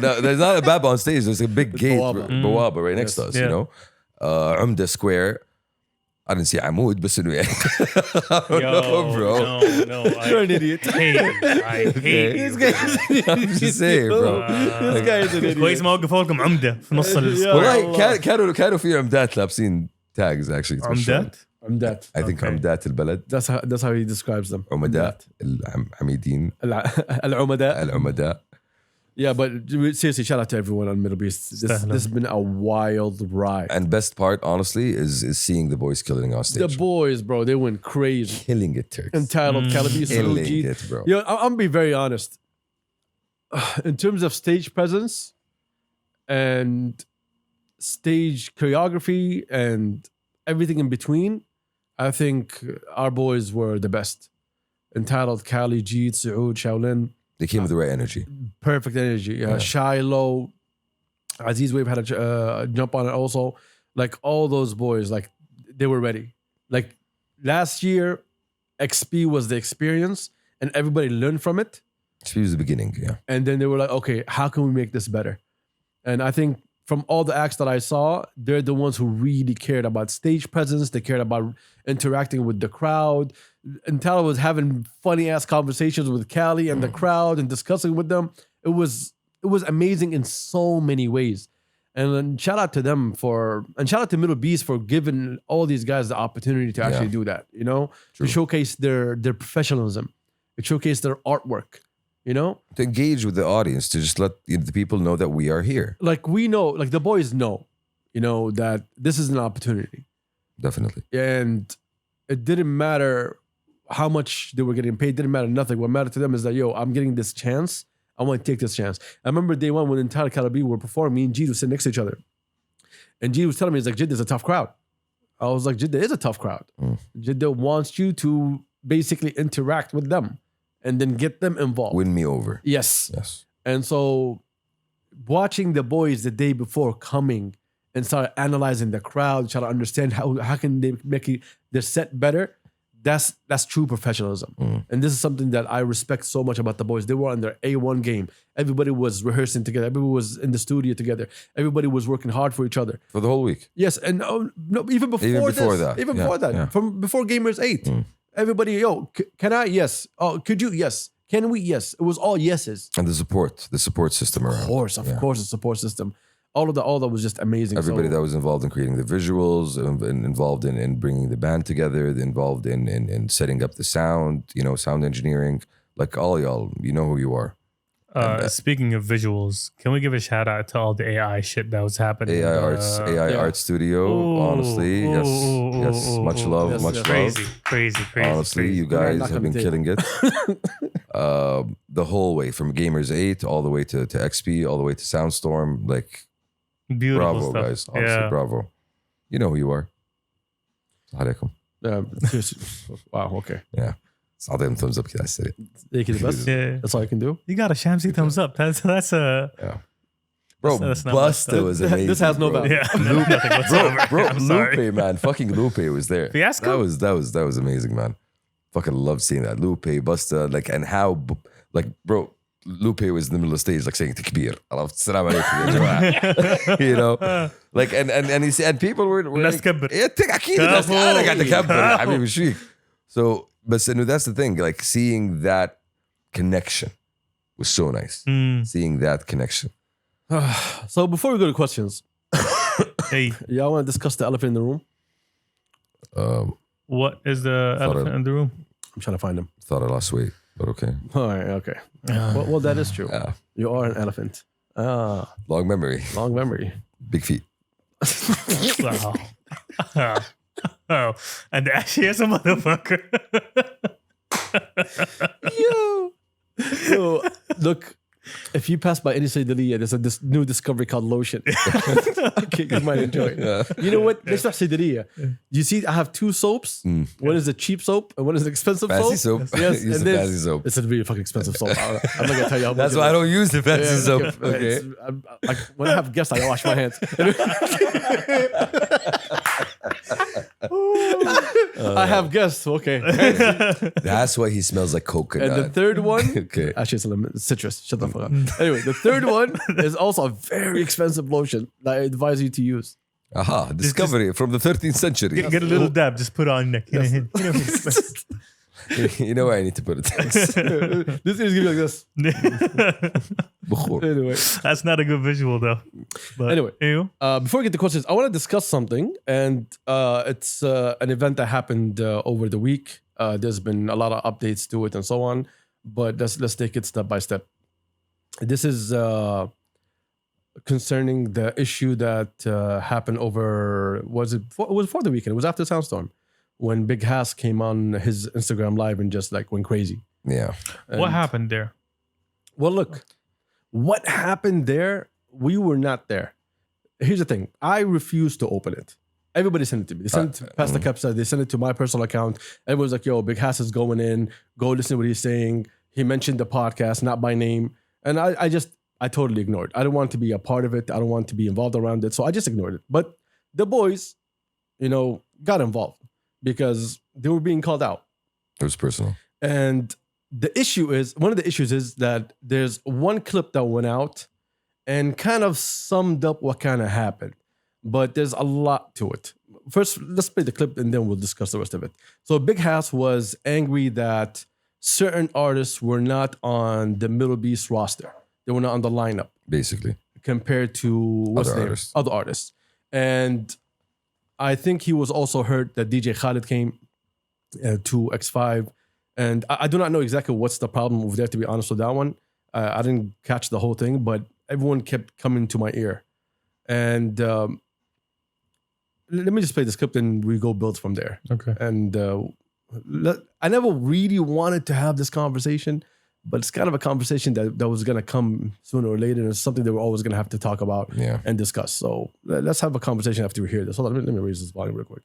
No, there's not a Bab on stage. There's a big gate, Bawaba, right next to us. Yeah. You know, Umda Square. I didn't see Amoud, but I don't know, bro. No, You're an idiot. I hate This guy. I'm just saying, bro. This guy is an idiot. كويس ما وقفوا لكم عمدة في نص السكوير. والله كانوا في عمدات لابسين tags actually. عمدات. Amdat. I think عمدات البلد. That's how he describes them. عمداء الحميدين. العمداء. Yeah, but seriously, shout out to everyone on Middle East. This has been a wild ride. And best part, honestly, is seeing the boys killing on stage. The boys, bro, they went crazy. Killing it, Turks. Entitled Calabi Killing it, bro. Yo, I'm gonna be very honest. In terms of stage presence and stage choreography and everything in between, I think our boys were the best. Entitled, Kali, Jeet, Saoud, Shaolin. They came with the right energy. Perfect energy. Shiloh, Aziz Wave had a jump on it also. Like all those boys, like they were ready. Like last year, XP was the experience and everybody learned from it. XP was the beginning, yeah. And then they were like, okay, how can we make this better? And I think from all the acts that I saw, they're the ones who really cared about stage presence. They cared about interacting with the crowd. And Tala was having funny ass conversations with Cali and the crowd and discussing with them. It was amazing in so many ways. And then shout out to them and shout out to Middle Beast for giving all these guys the opportunity to actually do that, you know, to showcase their professionalism, to showcase their artwork, you know, to engage with the audience, to just let the people know that we are here. Like we know, like the boys know, you know, that this is an opportunity. Definitely. And it didn't matter how much they were getting paid, didn't matter nothing. What mattered to them is that, yo, I'm getting this chance. I want to take this chance. I remember day one when the entire Calabi were performing, me and Jeet were sitting next to each other. And Jeet was telling me, he's like, Jeddah is a tough crowd. I was like, Jeddah is a tough crowd. Jeddah wants you to basically interact with them and then get them involved. Win me over. Yes. Yes. And so watching the boys the day before coming and start analyzing the crowd, trying to understand how can they make their set better, that's true professionalism. And this is something that I respect so much about the boys. They were on their A1 game. Everybody was rehearsing together. Everybody was in the studio together. Everybody was working hard for each other. For the whole week. Yes, and no, even before that. Even before that. From before Gamers 8. Everybody, yo, can I? Yes. Oh, could you? Yes. Can we? Yes. It was all yeses. And the support system around. Of course, the support system. All that was just amazing. Everybody that was involved in creating the visuals, and involved in bringing the band together, involved in setting up the sound, you know, sound engineering, like all y'all, you know who you are. Speaking of visuals, can we give a shout out to all the AI shit that was happening? AI Art Studio, honestly, yes, much love, much love. Crazy. Honestly, you guys have been killing it. The whole way from Gamers 8 all the way to XP, all the way to Soundstorm, like beautiful bravo stuff. guys, honestly, bravo. You know who you are. Alaikum. Wow, okay. Yeah. أعطيهم thumbs up كده على السريع. إيه كده بس. That's all I can do. You got a Shamsi thumbs up. That's a Bro, that's not Busta was amazing. This has no value. yeah. Nothing whatsoever. Bro, I'm sorry. Lupe, man, fucking Lupe was there. Fiasco? That was amazing, man. Fucking loved seeing that. Lupe, Busta, like, and how, like, bro, Lupe was in the middle of the stage, like saying "Takbir." Salam alaikum, you know, like, and he said, people were like, so, but that's the thing, like, seeing that connection was so nice. Seeing that connection. So before we go to questions, hey, y'all want to discuss the elephant in the room? What is the elephant in the room? I'm trying to find him. Thought I lost weight, but okay. All right, okay. Well, that is true. You are an elephant. Long memory. Long memory. Big feet. Wow. Oh, and Ashy is a motherfucker. Yo, look, If you pass by any Saydaliya, there's this new discovery called lotion. Okay, you might enjoy it. Yeah. You know what? Let's not Saydaliya. You see, I have 2 soaps. One is a cheap soap and one is an expensive fancy soap. Yes, use the fancy soap. It's a really fucking expensive soap. I'm not gonna tell you how much. That's why I don't use the fancy soap. Okay. When I have guests, I wash my hands. I have guests. Okay. That's why he smells like coconut. And the third one, okay. Actually, it's a citrus. Shut the fuck up. Anyway, the third one is also a very expensive lotion that I advise you to use. Aha, discovery from the 13th century. Get a little dab, just put it on your neck. You know where I need to put it. This is gonna be like this. Anyway, that's not a good visual though. But anyway, before we get to questions, I want to discuss something, and it's an event that happened over the week. There's been a lot of updates to it and so on, but let's take it step by step. This is concerning the issue that happened over. It was before the weekend. It was after Soundstorm, when Big Hass came on his Instagram live and just like went crazy. Yeah. And what happened there? Well, look, what happened there, we were not there. Here's the thing. I refused to open it. Everybody sent it to me. They sent it to Pastor Kabsa. They sent it to my personal account. Everyone's like, yo, Big Hass is going in. Go listen to what he's saying. He mentioned the podcast, not by name. And I totally ignored. I don't want to be a part of it. I don't want to be involved around it. So I just ignored it. But the boys, got involved, because they were being called out. It was personal. And one of the issues is that there's one clip that went out and kind of summed up what kind of happened. But there's a lot to it. First, let's play the clip and then we'll discuss the rest of it. So Big Hass was angry that certain artists were not on the Middle Beast roster. They were not on the lineup. Basically. Compared to other artists. And I think he was also hurt that DJ Khaled came to X5. And I do not know exactly what's the problem over there, to be honest with that one. I didn't catch the whole thing, but everyone kept coming to my ear. And let me just play the script and we go build from there. Okay. And I never really wanted to have this conversation, but it's kind of a conversation that was going to come sooner or later. And it's something that we're always going to have to talk about and discuss. So let's have a conversation after we hear this. Hold on, let me raise this volume real quick.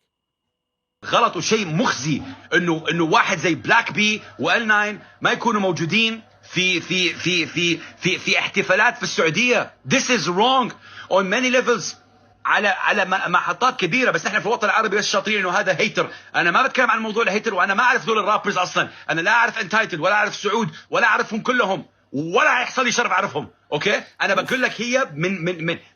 غلط وشيء مخزي انه واحد زي بلاك بي وال 9 ما يكونوا موجودين في احتفالات في السعوديه. This is wrong on many levels على محطات كبيره. بس احنا في الوطن العربي بس شاطرين انه هذا هيتر. انا ما بتكلم عن موضوع الهيتر، وانا ما اعرف دول الرابرز اصلا. انا لا اعرف انتايتل ولا اعرف سعود ولا اعرفهم كلهم ولا هيحصل لي شرف اعرفهم. اوكي انا بقول لك هي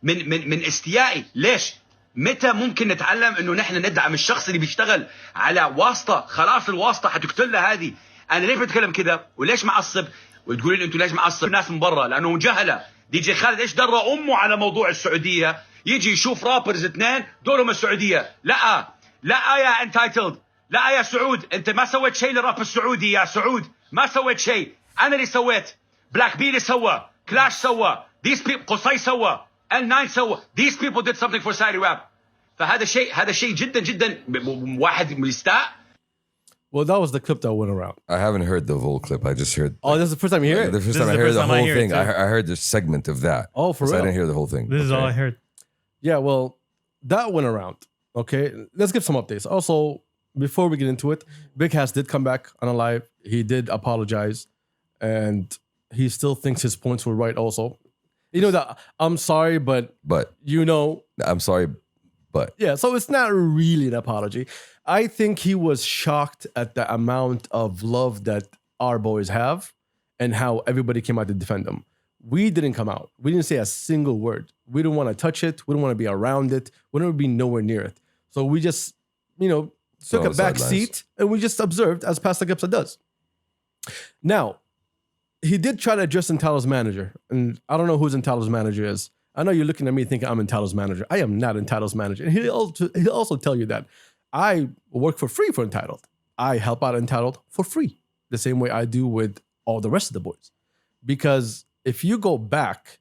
من استيائي. ليش؟ متى ممكن نتعلم انه نحن ندعم الشخص اللي بيشتغل على واسطه؟ خلاص الواسطه حتقتلها هذه. انا ليش بتكلم كذا وليش معصب؟ وتقولين انتوا ليش معصب؟ الناس من برا لانه جهله. دي جي خالد ايش درى امه على موضوع السعوديه؟ يجي يشوف رابرز 2 دورهم السعوديه. لا يا انتايتلد، لا يا سعود، انت ما سويت شيء للراب السعودي يا سعود، ما سويت شيء. انا اللي سويت، بلاك بي اللي سوى، كلاش سوى، قصي سوى، ال9 سوى. These people did something for Saudi rap. فهذا شيء جدا جدا واحد مستاء. Well, that was the clip that went around. I haven't heard the whole clip. I just heard. Oh, this is the first time you hear it? The first time I heard the whole thing. I heard the segment of that. Oh, for real? I didn't hear the whole thing. This is all I heard. Yeah, well, that went around. Okay, let's give some updates. Also, before we get into it, Big Hass did come back on a live. He did apologize, and he still thinks his points were right also. You know that I'm sorry, but I'm sorry, but yeah. So it's not really an apology. I think he was shocked at the amount of love that our boys have and how everybody came out to defend them. We didn't come out. We didn't say a single word. We didn't want to touch it. We didn't want to be around it. We didn't want to be nowhere near it. So we just, took a back seat and we just observed, as Pastor Kabsa does. Now, he did try to address Intalo's manager. And I don't know who Intalo's manager is. I know you're looking at me thinking I'm Intalo's manager. I am not Intalo's manager. And he'll also tell you that I work for free for Entitled. I help out Entitled for free, the same way I do with all the rest of the boys. Because if you go back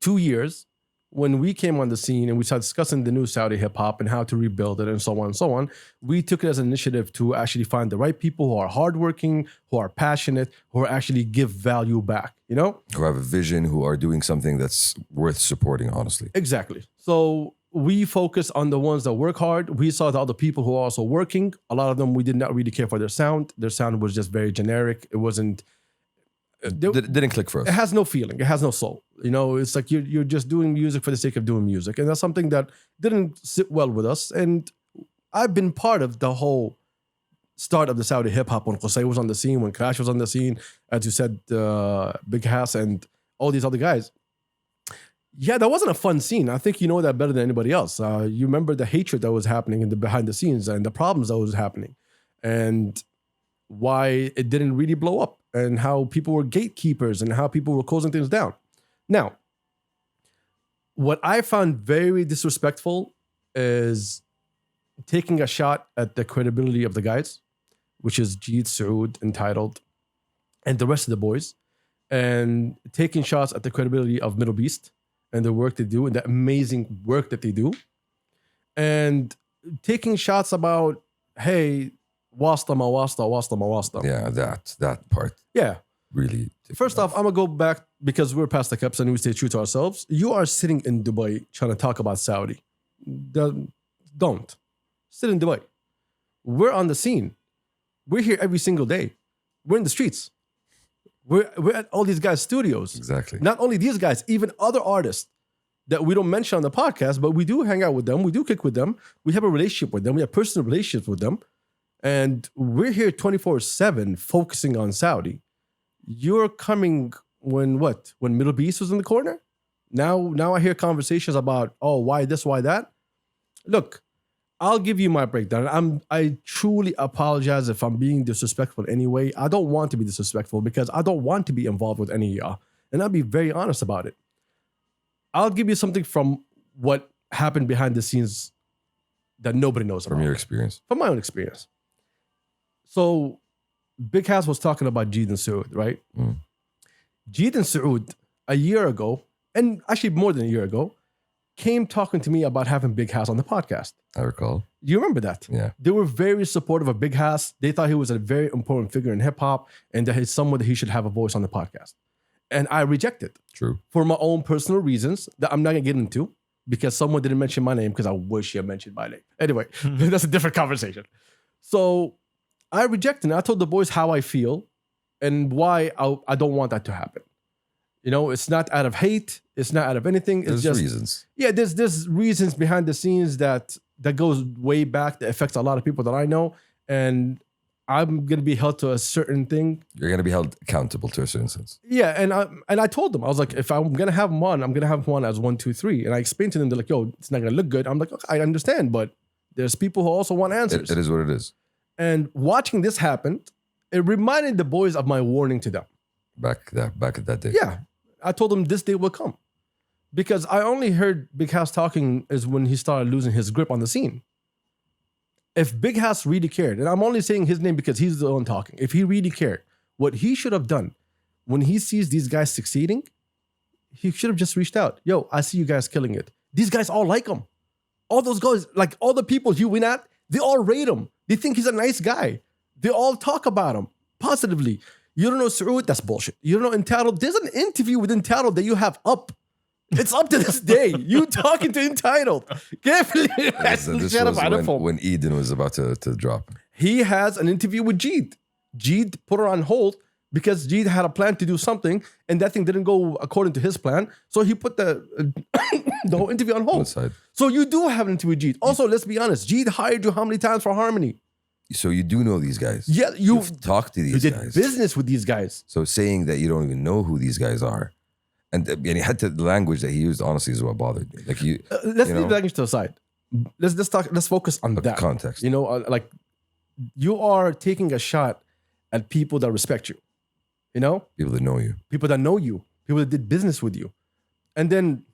2 years, when we came on the scene and we started discussing the new Saudi hip hop and how to rebuild it and so on and so on, we took it as an initiative to actually find the right people who are hardworking, who are passionate, who are actually give value back, you know? Who have a vision, who are doing something that's worth supporting, honestly. Exactly. So we focus on the ones that work hard. We saw the other people who are also working. A lot of them, we did not really care for their sound. Their sound was just very generic. It wasn't... It didn't click for us. It has no feeling. It has no soul. You know, it's like you're just doing music for the sake of doing music. And that's something that didn't sit well with us. And I've been part of the whole start of the Saudi hip hop when Qusay was on the scene, when Crash was on the scene, as you said, Big Hass and all these other guys. Yeah, that wasn't a fun scene. I think you know that better than anybody else. You remember the hatred that was happening in the behind the scenes and the problems that was happening and why it didn't really blow up and how people were gatekeepers and how people were closing things down. Now, what I found very disrespectful is taking a shot at the credibility of the guys, which is Jeet, Saoud, Entitled, and the rest of the boys, and taking shots at the credibility of Middle Beast and the work they do and the amazing work that they do, and taking shots about, hey, wasta ma wasta, wasta ma wasta. Yeah, that part. Yeah. Really. First off, I'm going to go back because we're past the Kabsa and we stay true to ourselves. You are sitting in Dubai trying to talk about Saudi. Don't. Sit in Dubai. We're on the scene. We're here every single day. We're in the streets. We're at all these guys' studios. Exactly. Not only these guys, even other artists that we don't mention on the podcast, but we do hang out with them. We do kick with them. We have a relationship with them. We have personal relationships with them. And we're here 24/7 focusing on Saudi. You're coming when what? When Middle East was in the corner? Now I hear conversations about, oh, why this, why that? Look, I'll give you my breakdown. I truly apologize if I'm being disrespectful in any way. I don't want to be disrespectful because I don't want to be involved with any of y'all. And I'll be very honest about it. I'll give you something from what happened behind the scenes that nobody knows about. From your experience. From my own experience. So Big Hass was talking about Jeet and Saoud, right? Mm. Jeet and Saoud, a year ago, and actually more than a year ago, came talking to me about having Big Hass on the podcast. I recall. You remember that? Yeah. They were very supportive of Big Hass. They thought he was a very important figure in hip hop and that he's someone that he should have a voice on the podcast. And I rejected. True. For my own personal reasons that I'm not going to get into because someone didn't mention my name because I wish he had mentioned my name. Anyway, that's a different conversation. So I rejected it. I told the boys how I feel and why I don't want that to happen. You know, it's not out of hate. It's not out of anything. It's There's just reasons. Yeah, there's reasons behind the scenes that goes way back that affects a lot of people that I know. And I'm going to be held to a certain thing. You're going to be held accountable to a certain sense. Yeah, and I told them, I was like, if I'm going to have him on, I'm going to have him on as 1, 2, 3. And I explained to them, they're like, yo, it's not going to look good. I'm like, okay, I understand, but there's people who also want answers. It is what it is. And watching this happen, it reminded the boys of my warning to them. Back at that day. Yeah. I told them this day will come. Because I only heard Big Hass talking is when he started losing his grip on the scene. If Big Hass really cared, and I'm only saying his name because he's the one talking. If he really cared, what he should have done when he sees these guys succeeding, he should have just reached out. Yo, I see you guys killing it. These guys all like him. All those guys, like all the people he went at, they all rate him. They think he's a nice guy. They all talk about him positively. You don't know Saoud? That's bullshit. You don't know Entitled? There's an interview with Entitled that you have up. It's up to this day. You talking to Entitled. Carefully. This was when Eden was about to drop. He has an interview with Jeet. Jeet put her on hold because Jeet had a plan to do something and that thing didn't go according to his plan. So he put the whole interview on hold. So you do have an interview with Jeet. Also, let's be honest. Jeet hired you how many times for Harmony? So you do know these guys. Yeah, you've talked to these guys. You did business with these guys. So saying that you don't even know who these guys are. And he had the language that he used, honestly, is what bothered me. Like let's leave language to the side. Let's focus on that context. You know, like you are taking a shot at people that respect you. You know, people that know you, people that did business with you. And then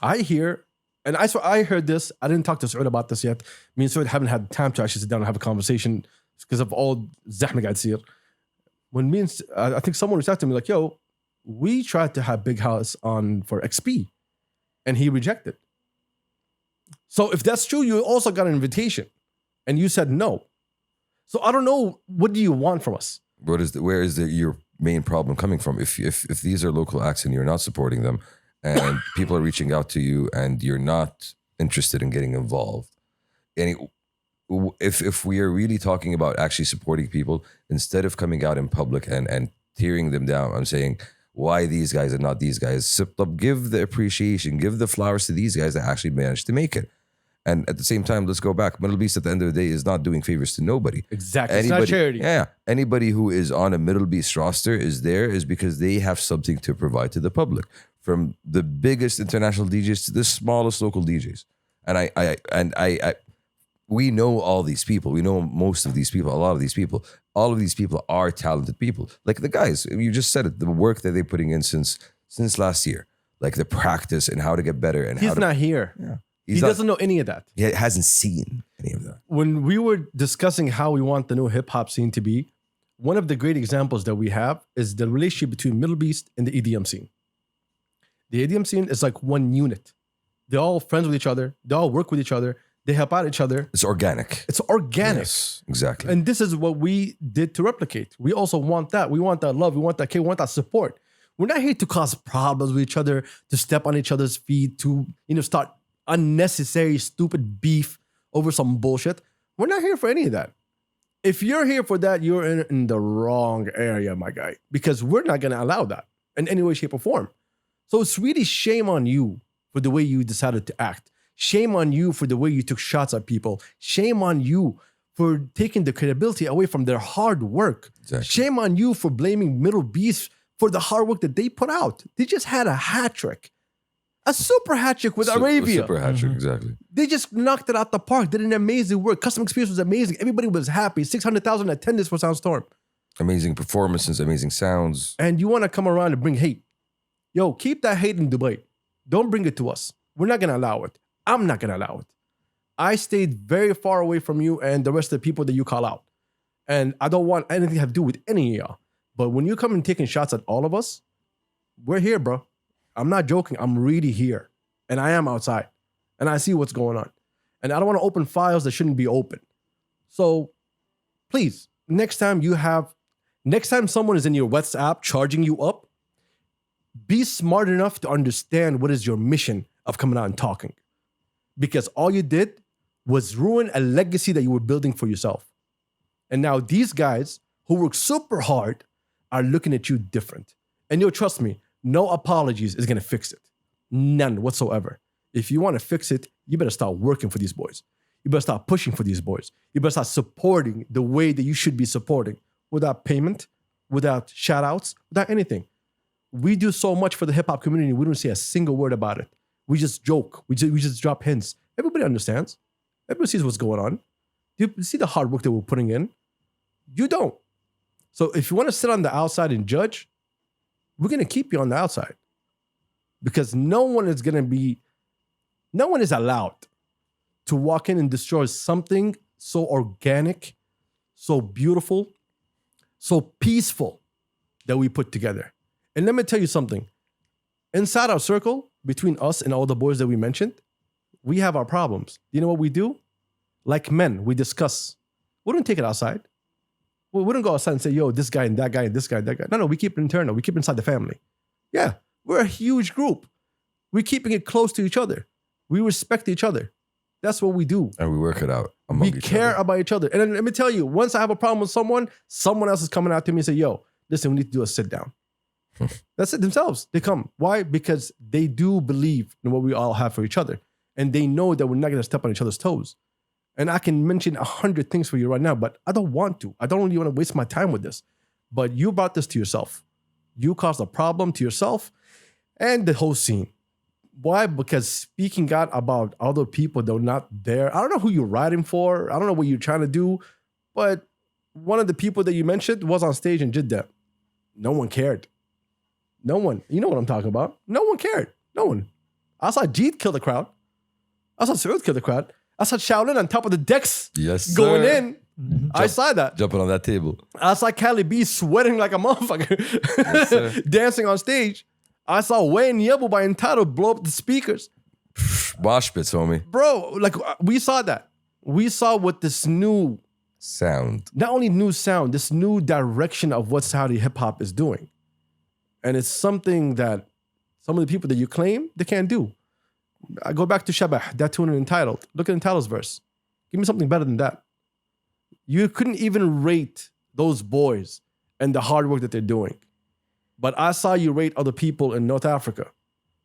I hear, and I heard this. I didn't talk to Saoud about this yet. Me and Saoud haven't had time to actually sit down and have a conversation because of all zahma قاعد يصير. When me and I think someone reached out to me like, yo, we tried to have Big Hass on for XP. and he rejected. So if that's true, you also got an invitation and you said no. So I don't know, what do you want from us? Where is your main problem coming from? If these are local acts and you're not supporting them, and people are reaching out to you and you're not interested in getting involved, and if we are really talking about actually supporting people, instead of coming out in public and tearing them down, I'm saying, why these guys and not these guys? Give the appreciation, give the flowers to these guys that actually managed to make it. And at the same time, let's go back. Middle Beast at the end of the day is not doing favors to nobody. Exactly. It's not charity. Yeah. Anybody who is on a Middle Beast roster is because they have something to provide to the public. From the biggest international DJs to the smallest local DJs. And we know all these people. We know most of these people, a lot of these people. All of these people are talented people. Like the guys, you just said it, the work that they're putting in since last year. Like the practice and how to get better. And he's not here. Yeah. He doesn't know any of that. He hasn't seen any of that. When we were discussing how we want the new hip hop scene to be, one of the great examples that we have is the relationship between Middle Beast and the EDM scene. The EDM scene is like one unit. They're all friends with each other. They all work with each other. They help out each other. It's organic. It's organic. Yes, exactly. And this is what we did to replicate. We also want that. We want that love. We want that care. We want that support. We're not here to cause problems with each other, to step on each other's feet, to start unnecessary, stupid beef over some bullshit. We're not here for any of that. If you're here for that, you're in the wrong area, my guy, because we're not going to allow that in any way, shape, or form. So it's really shame on you for the way you decided to act. Shame on you for the way you took shots at people. Shame on you for taking the credibility away from their hard work. Exactly. Shame on you for blaming Middle Beast for the hard work that they put out. They just had a hat trick. A super hat trick with Arabia. Super hat trick, exactly. They just knocked it out the park. Did an amazing work. Customer experience was amazing. Everybody was happy. 600,000 attendance for Soundstorm. Amazing performances, amazing sounds. And you want to come around and bring hate. Yo, keep that hate in Dubai. Don't bring it to us. We're not going to allow it. I'm not going to allow it. I stayed very far away from you and the rest of the people that you call out. And I don't want anything to have to do with any of y'all. But when you come and taking shots at all of us, we're here, bro. I'm not joking. I'm really here. And I am outside. And I see what's going on. And I don't want to open files that shouldn't be open. So please, next time someone is in your WhatsApp charging you up, be smart enough to understand what is your mission of coming out and talking. Because all you did was ruin a legacy that you were building for yourself. And now these guys who work super hard are looking at you different. And you'll trust me, no apologies is going to fix it. None whatsoever. If you want to fix it, you better start working for these boys. You better start pushing for these boys. You better start supporting the way that you should be supporting without payment, without shout outs, without anything. We do so much for the hip hop community. We don't say a single word about it. We just joke. We just drop hints. Everybody understands. Everybody sees what's going on. You see the hard work that we're putting in. You don't. So if you want to sit on the outside and judge, we're going to keep you on the outside. Because no one is allowed to walk in and destroy something so organic, so beautiful, so peaceful that we put together. And let me tell you something. Inside our circle, between us and all the boys that we mentioned, we have our problems. You know what we do? Like men, we discuss. We don't take it outside. We wouldn't go outside and say, yo, this guy and that guy and this guy and that guy. No, we keep it internal. We keep it inside the family. Yeah, we're a huge group. We're keeping it close to each other. We respect each other. That's what we do. And we work it out. We care about each other. And then let me tell you, once I have a problem with someone else is coming out to me and say, yo, listen, we need to do a sit down. That's it themselves. They come. Why? Because they do believe in what we all have for each other. And they know that we're not going to step on each other's toes. And I can mention 100 things for you right now, but I don't want to. I don't really want to waste my time with this. But you brought this to yourself. You caused a problem to yourself and the whole scene. Why? Because speaking out about other people that are not there. I don't know who you're writing for. I don't know what you're trying to do. But one of the people that you mentioned was on stage and did that. No one cared. No one. You know what I'm talking about. No one cared. No one. I saw Jeet kill the crowd. I saw Cyril kill the crowd. I saw Shaolin on top of the decks going in. Mm-hmm. I saw that. Jumping on that table. I saw Cali B sweating like a motherfucker. Dancing on stage. I saw Wayne Yebu by Entitled blow up the speakers. Mosh pits, homie. Bro, like we saw that. We saw what this new sound, not only new sound, this new direction of what Saudi hip hop is doing. And it's something that some of the people that you claim, they can't do. I go back to Shabah, that tune in Entitled. Look at Entitled's verse. Give me something better than that. You couldn't even rate those boys and the hard work that they're doing. But I saw you rate other people in North Africa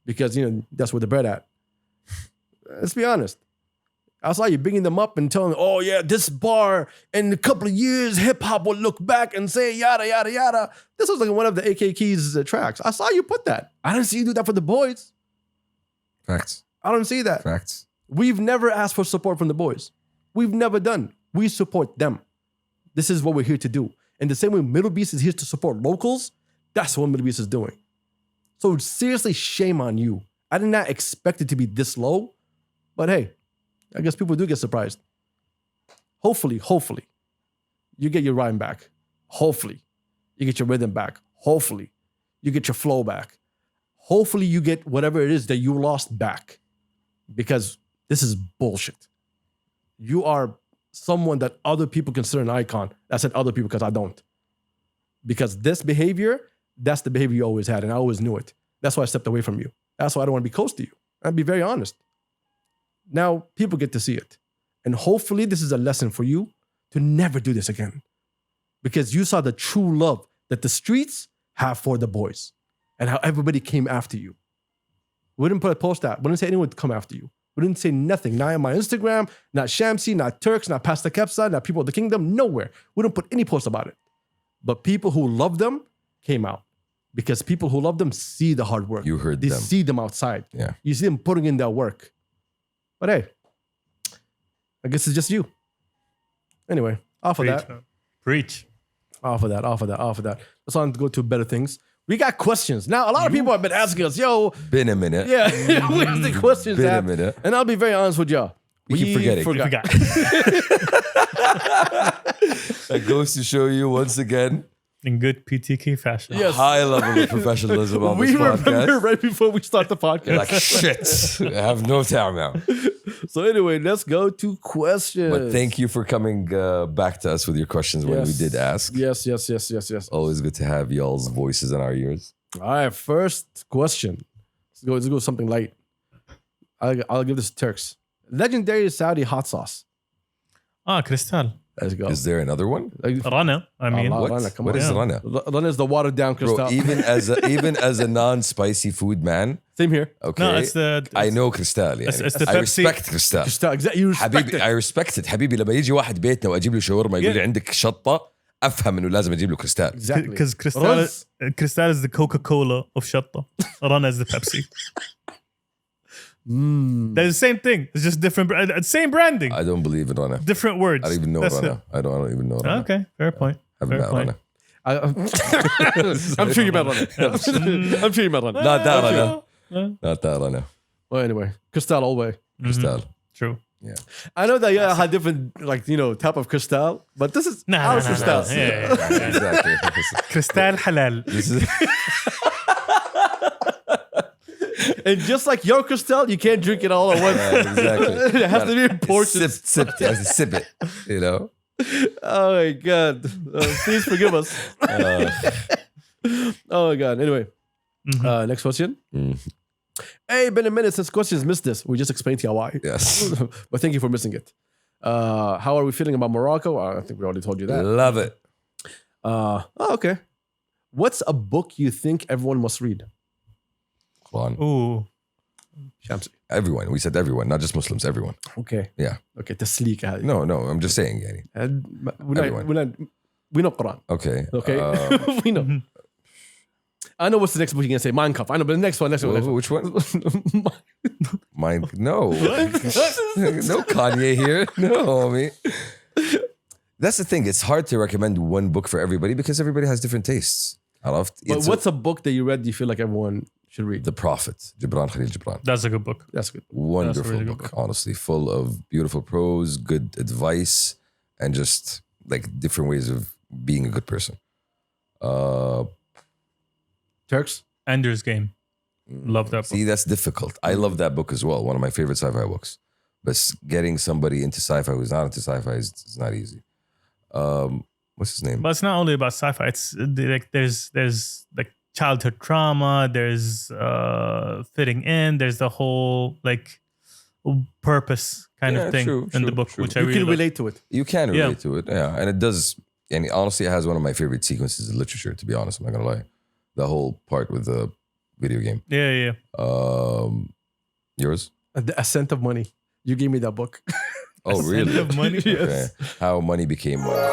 because, you know, that's where the bread at. Let's be honest. I saw you bigging them up and telling them, oh yeah, this bar in a couple of years, hip hop will look back and say yada, yada, yada. This was like one of the AK Keys tracks. I saw you put that. I didn't see you do that for the boys. Facts. I don't see that. Facts. We've never asked for support from the boys. We've never done. We support them. This is what we're here to do. And the same way Middle Beast is here to support locals, that's what Middle Beast is doing. So seriously, shame on you. I did not expect it to be this low, but hey, I guess people do get surprised. Hopefully, you get your rhyme back. Hopefully, you get your rhythm back. Hopefully, you get your flow back. Hopefully, you get whatever it is that you lost back. Because this is bullshit. You are someone that other people consider an icon. I said other people because I don't. Because this behavior, that's the behavior you always had, and I always knew it. That's why I stepped away from you. That's why I don't want to be close to you. I'll be very honest. Now, people get to see it. And hopefully this is a lesson for you to never do this again. Because you saw the true love that the streets have for the boys and how everybody came after you. We didn't put a post out. We didn't say anyone would come after you. We didn't say nothing. Not on my Instagram, not Shamsi, not Turks, not Pastor Kabsa, not people of the kingdom, nowhere. We didn't put any post about it. But people who love them came out. Because people who love them see the hard work. You heard them. They see them outside. Yeah. You see them putting in their work. But hey, I guess it's just you. Anyway, off of that. Preach. Off of that. Let's on to go to better things. We got questions. Now, a lot of people have been asking us, yo. Been a minute. Yeah, where's the questions Been at? a minute. And I'll be very honest with y'all. We keep forgetting. Forgot. That goes to show you once again. In good PTK fashion. Yes. High level of professionalism on this We podcast. remember right before we start the podcast. Like, shit. I have no time now. So anyway, let's go to questions. But thank you for coming back to us with your questions when we did ask. Yes. Always good to have y'all's voices in our ears. All right, first question. Let's go something light. I'll give this to Turks. Legendary Saudi hot sauce. Cristal. Let's go. Is there another one? Rana. I mean, Allah, What? Rana, come What on. is Rana? Rana is the watered down Cristal. Bro, even as a non-spicy food man, Same here. okay. no, it's the. I know Cristal. It's يعني. the I Pepsi. respect Cristal. Cristal, exactly. You respect حبيبي it. I respect it. حبيبي لما يجي واحد بيتنا واجيب له شاورما يقول لي عندك شطة افهم انه لازم اجيب له كريستال. Exactly. Because Ruz. Cristal is the Coca-Cola of Shatta. Rana is the Pepsi. They're the same thing. It's just different. Same branding. I don't believe in Rana. Different words. I don't even know That's Rana. I don't even know Rana. Okay, fair point. Haven't Fair met point. Rana. I'm sure you met Rana. I'm sure you met Rana. Not that Rana. Not that Rana. Well, anyway, Cristal all the way. Cristal. True. Yeah. I know that y'all had different, type of Cristal, but this is our Cristal. Yeah. Exactly. Cristal halal. This is And just like your Cristal, you can't drink it all at once. exactly. It has to be in portions. Sip it. You know. Oh my God. Please forgive us. Oh my God. Anyway, next question. Hey, been a minute since questions missed this. We just explained to you why. Yes. But thank you for missing it. How are we feeling about Morocco? I think we already told you that. Love it. Okay. What's a book you think everyone must read? Quran. Ooh. Shamsi. Everyone. We said everyone, not just Muslims. Everyone. Okay. Yeah. Okay. تسليك هذه. No. I'm just saying, يعني. We know Quran. Okay. Okay. We know. I know what's the next book you're going to say. Mein Kampf. I know, but the next one. Which one? Mine. No. No Kanye here. No, homie. That's the thing. It's hard to recommend one book for everybody because everybody has different tastes. But what's a book that you read you feel like everyone should read? The Prophet, Gibran Khalil Gibran. That's a good book. That's good. Wonderful really good book, honestly. Full of beautiful prose, good advice, and just like different ways of being a good person. Turks? Ender's Game. Love that book. See, that's difficult. I love that book as well. One of my favorite sci-fi books. But getting somebody into sci-fi who's not into sci-fi is not easy. What's his name? But it's not only about sci-fi. It's like there's like childhood trauma. There's fitting in. There's the whole like purpose kind of thing in the book, which I really can relate to it. You can relate to it, yeah. And it does. And honestly, it has one of my favorite sequences in literature. To be honest, I'm not gonna lie. The whole part with the video game. Yeah. Yours? The Ascent of Money. You gave me that book. Oh, really? Of money. Yes. Okay. How money became well.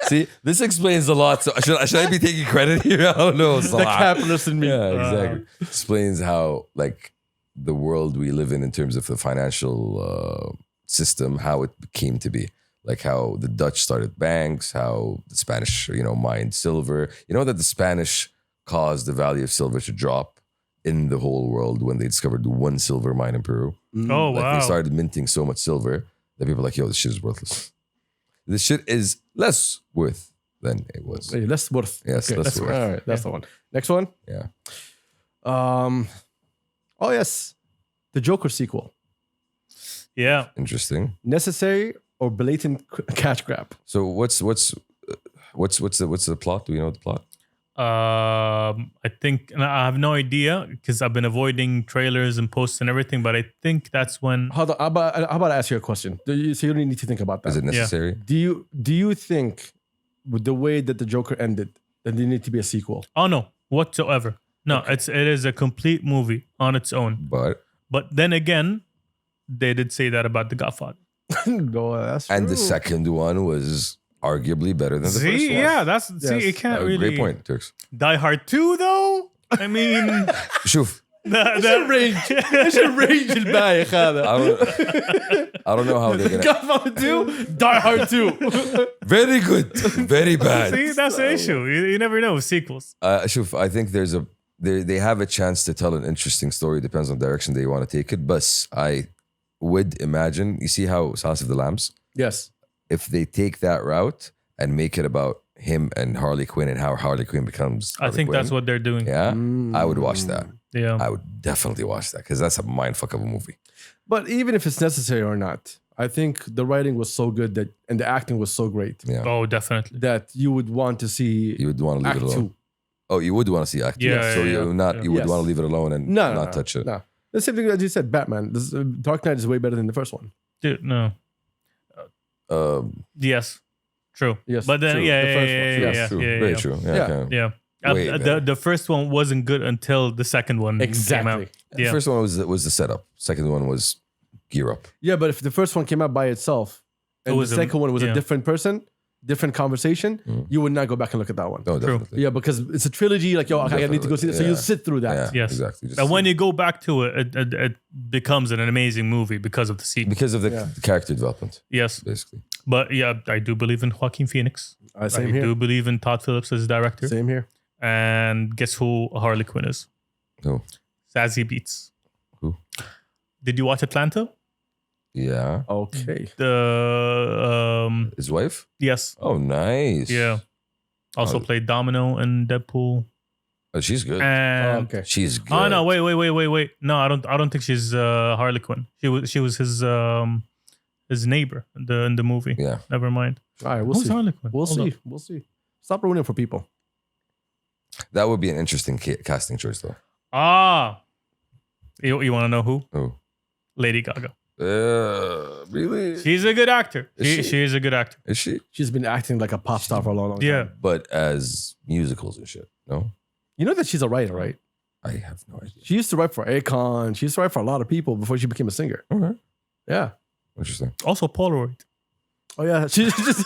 See, this explains a lot. So should I be taking credit here? I don't know. It's The capitalist in me. Yeah, exactly. Explains how like the world we live in terms of the financial system, how it came to be. Like how the Dutch started banks, how the Spanish, mined silver. You know that the Spanish caused the value of silver to drop in the whole world when they discovered one silver mine in Peru. Oh, Like wow. they started minting so much silver that people were like, yo, this shit is worthless. This shit is less worth than it was. Hey, less worth. Yes, less worth. All right, that's the one. Next one. Yeah. Oh yes, the Joker sequel. Yeah. Interesting. Necessary or blatant cash grab? So what's the plot? Do you know the plot? I think, and I have no idea because I've been avoiding trailers and posts and everything, but I think that's when. How about I ask you a question? So you don't need to think about that. Is it necessary? Do you think with the way that the Joker ended that there need to be a sequel? Oh no, whatsoever. No, it is a complete movie on its own. But then again, they did say that about The Godfather. No, that's true. And the second one was arguably better than the first one. Yeah, it can't really. Great point, Turks. Die Hard 2 though. I mean, Shoof. ايش الرينج البايخ هذا؟ I don't know how they're gonna. Godfather 2, Die Hard 2. Very good, very bad. see, that's the issue. You never know with sequels. Shoof, I think they have a chance to tell an interesting story. Depends on the direction they want to take it. But I would imagine, you see how Silence of the Lambs? Yes. If they take that route and make it about him and Harley Quinn and how Harley Quinn becomes Harley I think Quinn, that's what they're doing. Yeah, I would watch that. Yeah. I would definitely watch that because that's a mindfuck of a movie. But even if it's necessary or not, I think the writing was so good that and the acting was so great Yeah, Oh, definitely. that you would want to see you would want to leave Act it alone. 2. Oh, you would want to see Act 2. Yeah, So yeah, you yeah. would Yes. want to leave it alone and No, touch it. No. The same thing as you said, Batman. Dark Knight is way better than the first one. Dude, no. Yes. True. Yes, But then, true. yeah, The first yeah, one. yeah, Yes, yeah, true. yeah, Very yeah. true. Yeah. Okay. Yeah. Way better. The first one wasn't good until the second one came Exactly. out. The Yeah. first one was the setup. Second one was gear up. Yeah, but if the first one came out by itself and was the a- second one was yeah. a different person, different conversation, you would not go back and look at that one. No, definitely. Yeah, because it's a trilogy. Like, yo, okay, I need to go see it. So Yeah. you sit through that. Yeah, Yes. exactly. Just And when you go back to it, it becomes an amazing movie because of the sequel. because of the Yeah. character development, Yes. basically. But yeah, I do believe in Joaquin Phoenix. Same I here. do believe in Todd Phillips as director. Same here. And guess who Harley Quinn is? Who? Zazie Beetz. Who? Did you watch Atlanta? Yeah. Okay. The His wife? yes, Oh, nice. yeah. Also Oh. played Domino in Deadpool. Oh, she's good. And okay. She's good. oh no, wait. No, I don't think she's Harley Quinn. She was his neighbor in the movie. Yeah. Never mind. All right, we'll Who's see. Harley Quinn? We'll Hold see. up. We'll see. Stop ruining it for people. That would be an interesting casting choice, though. Ah, you want to know who? Oh. Lady Gaga. Really? She's a good actor. Is She is a good actor. Is she? She's been acting like a pop star for a long Yeah. time. But as musicals and shit, no? You know that she's a writer, right? I have no idea. She used to write for Akon. She used to write for a lot of people before she became a singer. All right. Yeah. Interesting. Also Polaroid. Oh yeah. She's just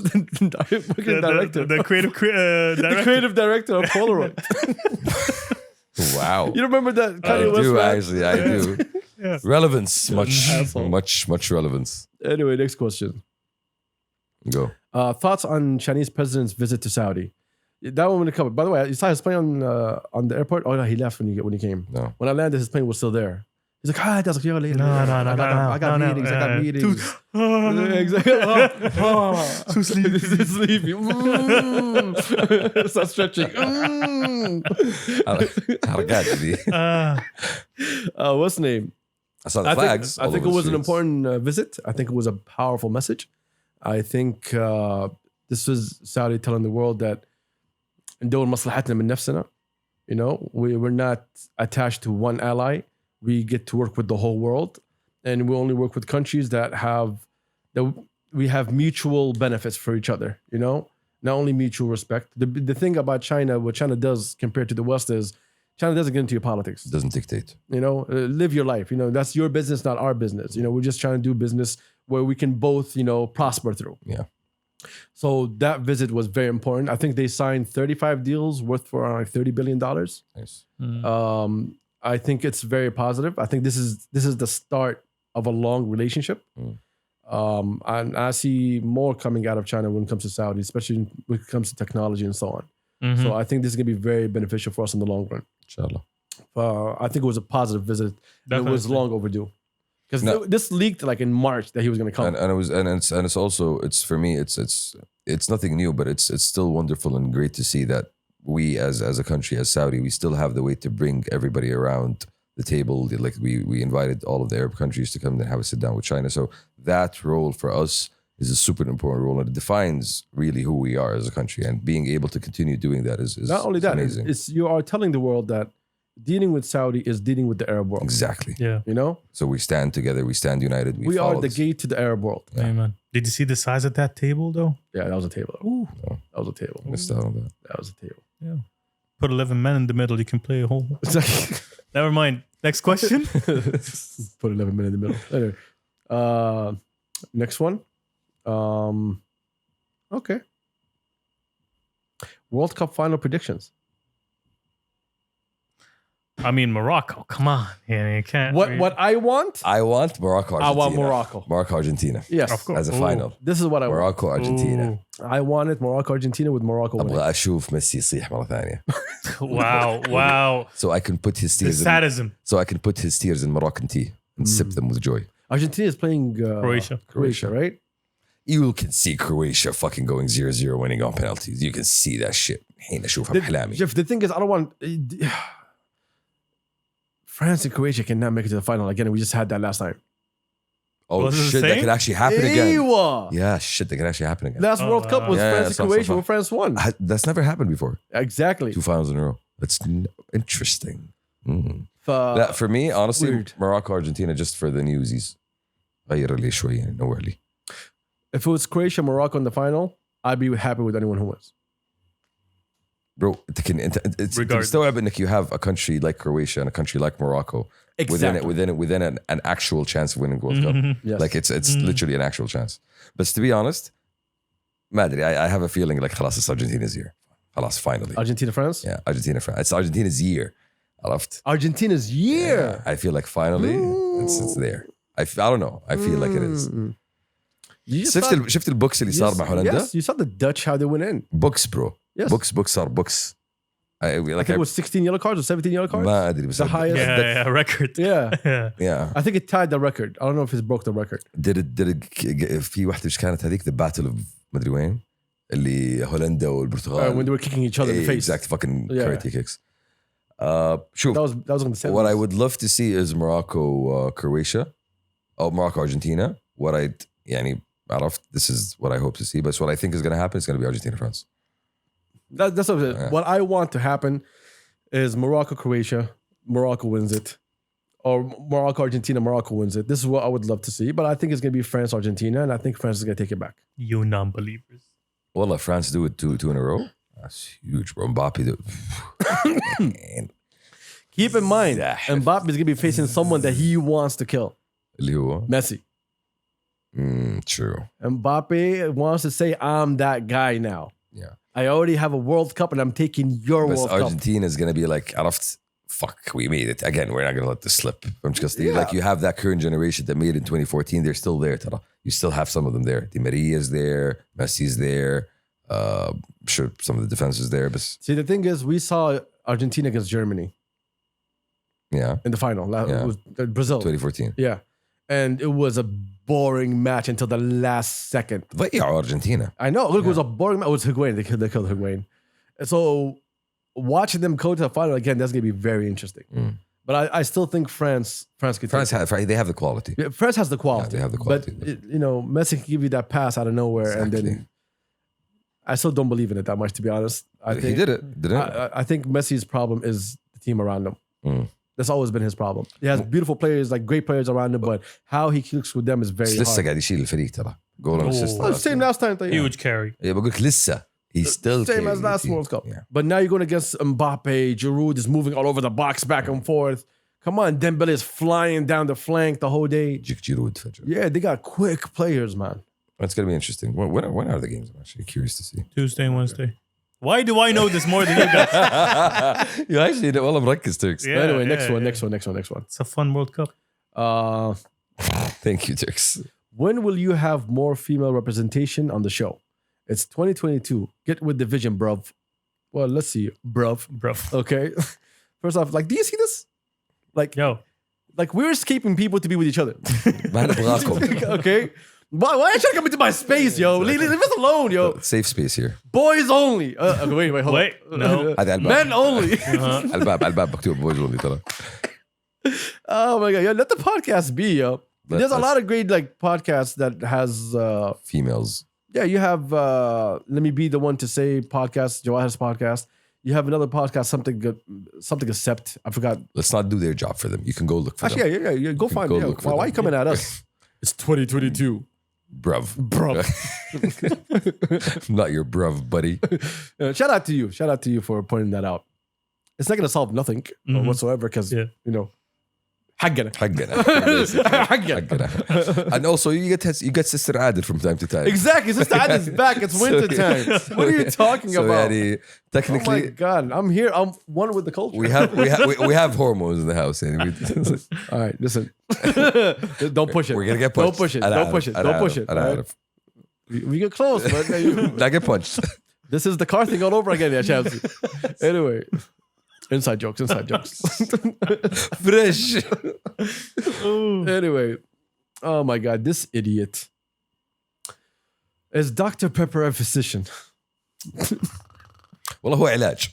the fucking director. The creative The director. creative director of Polaroid. Wow. You remember that I Kanye West do, rap? actually. I do. Yeah. Relevance. Asshole. Much relevance. Anyway, next question. Go. Thoughts on Chinese president's visit to Saudi? That one when it covered. By the way, you saw his plane on the airport. Oh no, he left when he came. No. When I landed, his plane was still there. He's like, I was like, yo, later. No. I got meetings. I got meetings. Exactly. Too sleepy. Sleepy. Start stretching. What's the name? I saw the flags. I think it was an important visit. I think it was a powerful message. I think this was Saudi telling the world that ندور مصلحتنا من نفسنا. You know, we're not attached to one ally. We get to work with the whole world, and we only work with countries that we have mutual benefits for each other. You know, not only mutual respect. The thing about China, what China does compared to the West is China doesn't get into your politics. Doesn't dictate. You know, live your life. You know, that's your business, not our business. You know, we're just trying to do business where we can both, you know, prosper through. Yeah. So that visit was very important. I think they signed 35 deals worth for around like $30 billion. Nice. I think it's very positive. I think this is the start of a long relationship. And I see more coming out of China when it comes to Saudi, especially when it comes to technology and so on. So I think this is going to be very beneficial for us in the long run. Inshallah. I think it was a positive visit. It was long overdue. Because this leaked like in March that he was going to come, and it's also for me it's nothing new, but it's still wonderful and great to see that we as a country, as Saudi, we still have the way to bring everybody around the table. Like we invited all of the Arab countries to come and have a sit down with China. So that role for us is a super important role, and it defines really who we are as a country. And being able to continue doing that is not only that, amazing. It's you are telling the world that dealing with Saudi is dealing with the Arab world. Exactly. Yeah. You know? So we stand together, we stand united. We are the gate to the Arab world. Yeah. Amen. Did you see the size of that table though? Yeah, that was a table. Ooh. Oh. That was a table. Missed out on that. That was a table. Yeah. Put 11 men in the middle, you can play a whole. Never mind. Next question. Put 11 men in the middle. Anyway. Next one. Okay. World Cup final predictions. I mean, Morocco. Come on. Yeah, you can't. What I want? I want Morocco, Argentina. I want Morocco. Morocco, Argentina. Yes. Of course. As a final. This is what I want. Morocco, Argentina. I wanted Morocco, Argentina with Morocco winning. أبغى أشوف ميسي يصيح مرة ثانية. Wow. So I can put his The tears sadism. So I can put his tears in Moroccan tea and sip them with joy. Argentina is playing Croatia, right? You can see Croatia fucking going 0-0 winning on penalties. You can see that shit. حين أشوفها بحلامي. Jeff, the thing is, I don't want... France and Croatia cannot make it to the final again. We just had that last time. Oh shit, that could actually happen again. Yeah, shit, that could actually happen again. Last World Cup was France and Croatia, where France won. That's never happened before. Exactly. 2 finals in a row. That's interesting. For me, honestly, weird. Morocco, Argentina, just for the newsies. غير لي شوي نور لي. If it was Croatia, Morocco in the final, I'd be happy with anyone who wins. Bro, it's مستوعب انك you have a country like Croatia and a country like Morocco within an actual chance of winning World Cup. Yes. Like it's literally an actual chance. But to be honest, ما أدري, I have a feeling like خلاص it's Argentina's year. خلاص finally. Argentina, France? Yeah, Argentina, France. It's Argentina's year. Argentina's year. Yeah, I feel like finally it's there. I don't know. I feel like it is. شفت البوكس اللي صار مع هولندا؟ Yes, you saw the Dutch how they went in. Books, bro. Yes. Books صار books. I think it was 16 yellow cards or 17 yellow cards. ما أدري بس the highest. Yeah, record. Yeah. I think it tied the record. I don't know if it broke the record. Did it في واحدة مش كانت هذيك the battle of ما أدري وين اللي هولندا والبرتغال when they were kicking each other in the face. Exact fucking karate kicks. That was going to say what I would love to see is Morocco, Croatia, Morocco, Argentina. This is what I hope to see, but what I think is going to happen is going to be Argentina, France. That's what I want to happen is Morocco, Croatia, Morocco wins it, or Morocco, Argentina, Morocco wins it. This is what I would love to see, but I think it's going to be France, Argentina, and I think France is going to take it back. You non-believers. Well, if France do it two in a row, that's huge, bro. Mbappe do it. Keep in mind, Mbappe is going to be facing someone that he wants to kill. اللي هو Messi. True. Mbappe wants to say, I'm that guy now. Yeah. I already have a World Cup and I'm taking your World Cup. Argentina is going to be like, fuck, we made it. Again, we're not going to let this slip. Like you have that current generation that made it in 2014. They're still there. You still have some of them there. Di Maria's there. Messi's there. Sure, some of the defense is there. But see, the thing is, we saw Argentina against Germany. Yeah. In the final. It was Brazil. 2014. Yeah. And it was a boring match until the last second. ضيعوا Argentina. I know. Look, it was a boring match. It was Higuain. They killed Higuain. So watching them go to the final again, that's going to be very interesting. But I still think France could. They have the quality. Yeah, France has the quality. Yeah, they have the quality. But, Messi can give you that pass out of nowhere. Exactly. And then I still don't believe in it that much, to be honest. I think he did it, didn't I think Messi's problem is the team around him. That's always been his problem. He has beautiful players, like great players around him, but how he clicks with them is very hard. لسه قاعد يشيل الفريق ترى. Goal and assist. Same last time. Huge carry. Yeah, بقولك لسه. He's still same as last World Cup. Yeah. But now you're going against Mbappe. Giroud is moving all over the box, back and forth. Come on, Dembele is flying down the flank the whole day. Giroud. Yeah, they got quick players, man. That's going to be interesting. When are the games? I'm actually curious to see. Tuesday and Wednesday. Why do I know this more than you guys? You actually know. والله مركز Turks. Yeah, anyway, next one. It's a fun World Cup. Thank you, Turks. When will you have more female representation on the show? It's 2022. Get with the vision, bruv. Well, let's see, bruv. Okay. First off, like, do you see this? Like, like we're escaping people to be with each other. Okay. Why are you trying to come into my space, yo? Leave us alone, yo. Safe space here. Boys only. Okay, wait, hold on. No. Men only. الباب مكتوب boys only ترى. Oh my god, yo, let the podcast be, yo. There's a lot of great like podcasts that has females. Yeah, you have Let Me Be the One to Say podcast, Jawahir's podcast. You have another podcast, something Accept. I forgot. Let's not do their job for them. You can go look for them. Yeah. Go find them. Why are you coming at us? It's 2022. Bruv. Not your bruv, buddy. Shout out to you for pointing that out. It's not going to solve nothing whatsoever because, حقنا. And also you get Sister Adil from time to time. Exactly, Sister Adil is back. It's winter time. What are you talking about? Technically, oh my God, I'm here. I'm one with the culture. we have hormones in the house. All right, listen. Don't push it. We're gonna get punched. Don't push it. Right? We get close, but I get punched. This is the car thing all over again, yeah, Chelsea. Anyway. Inside jokes. Fresh. Anyway, oh my God, this idiot. Is Dr. Pepper a physician? والله هو علاج.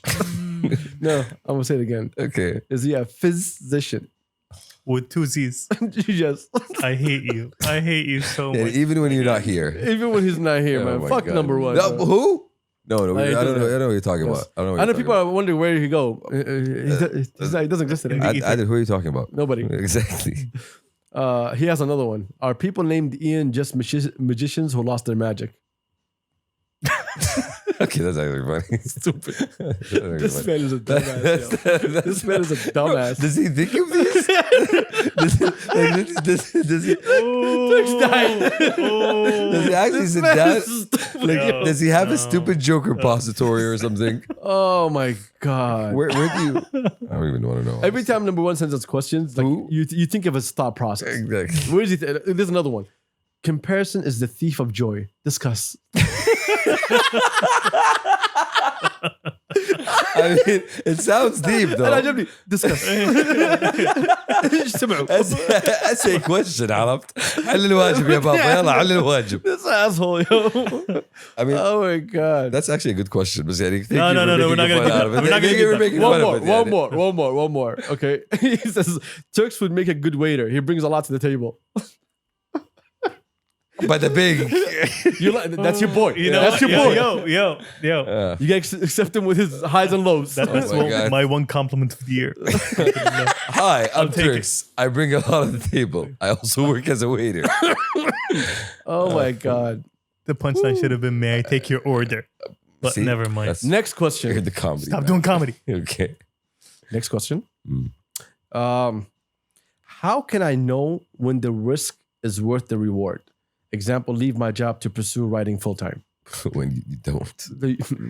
No, I'm gonna say it again. Okay. Is he a physician? With two Z's. Yes. I hate you so much. Even when you're not here. Even when he's not here, man. Fuck God. Number one. No, who? No, I don't know what you're talking about. I know people are wondering where he go. He doesn't exist anymore. Who are you talking about? Nobody. Exactly. He has another one. Are people named Ian just magicians who lost their magic? Okay, that's actually funny. Stupid. This man is a dumbass. This man is a dumbass. Does he think of these? Does he? Does he actually sit down? Does he have a stupid joke repository or something? Oh my God. Where do you? I don't even want to know. Every time number one sends us questions, like you think of his thought process. Exactly. Where is he? There's another one. Comparison is the thief of joy. Discuss. I mean, it sounds deep though. Discuss. That's a question, عرفت؟ حل الواجب يا بابا يلا حل الواجب. This asshole, yo. I mean, oh my God. That's actually a good question. But no, we're not going to One more. Okay. He says, Turks would make a good waiter. He brings a lot to the table. By the big. That's your boy. That's your boy. Yo. You guys accept him with his highs and lows. That's my one compliment of the year. Hi, I'm Turks. I bring a lot to the table. I also work as a waiter. Oh my God. The punchline should have been, may I take your order? But never mind. Next question. You're the comedy. Stop doing comedy. Okay. Next question. How can I know when the risk is worth the reward? Example, leave my job to pursue writing full time. When you don't.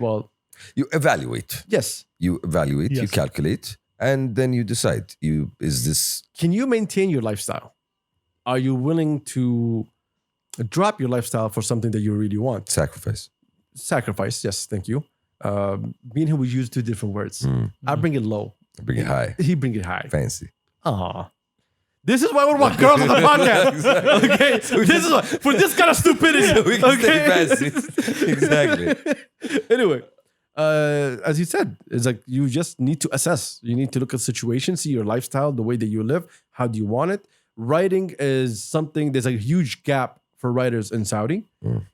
Well, you evaluate. Yes. You evaluate, you calculate, and then you decide. Can you maintain your lifestyle? Are you willing to drop your lifestyle for something that you really want? Sacrifice, yes, thank you. Me and him, we use two different words. I bring it low. I bring it high. He bring it high. Fancy. This is why we want girls on the podcast. Exactly. Okay, this is why, for this kind of stupidity. We can stay fancy. Exactly. Anyway, as you said, it's like you just need to assess. You need to look at the situation, see your lifestyle, the way that you live, how do you want it. Writing is something. There's a huge gap for writers in Saudi.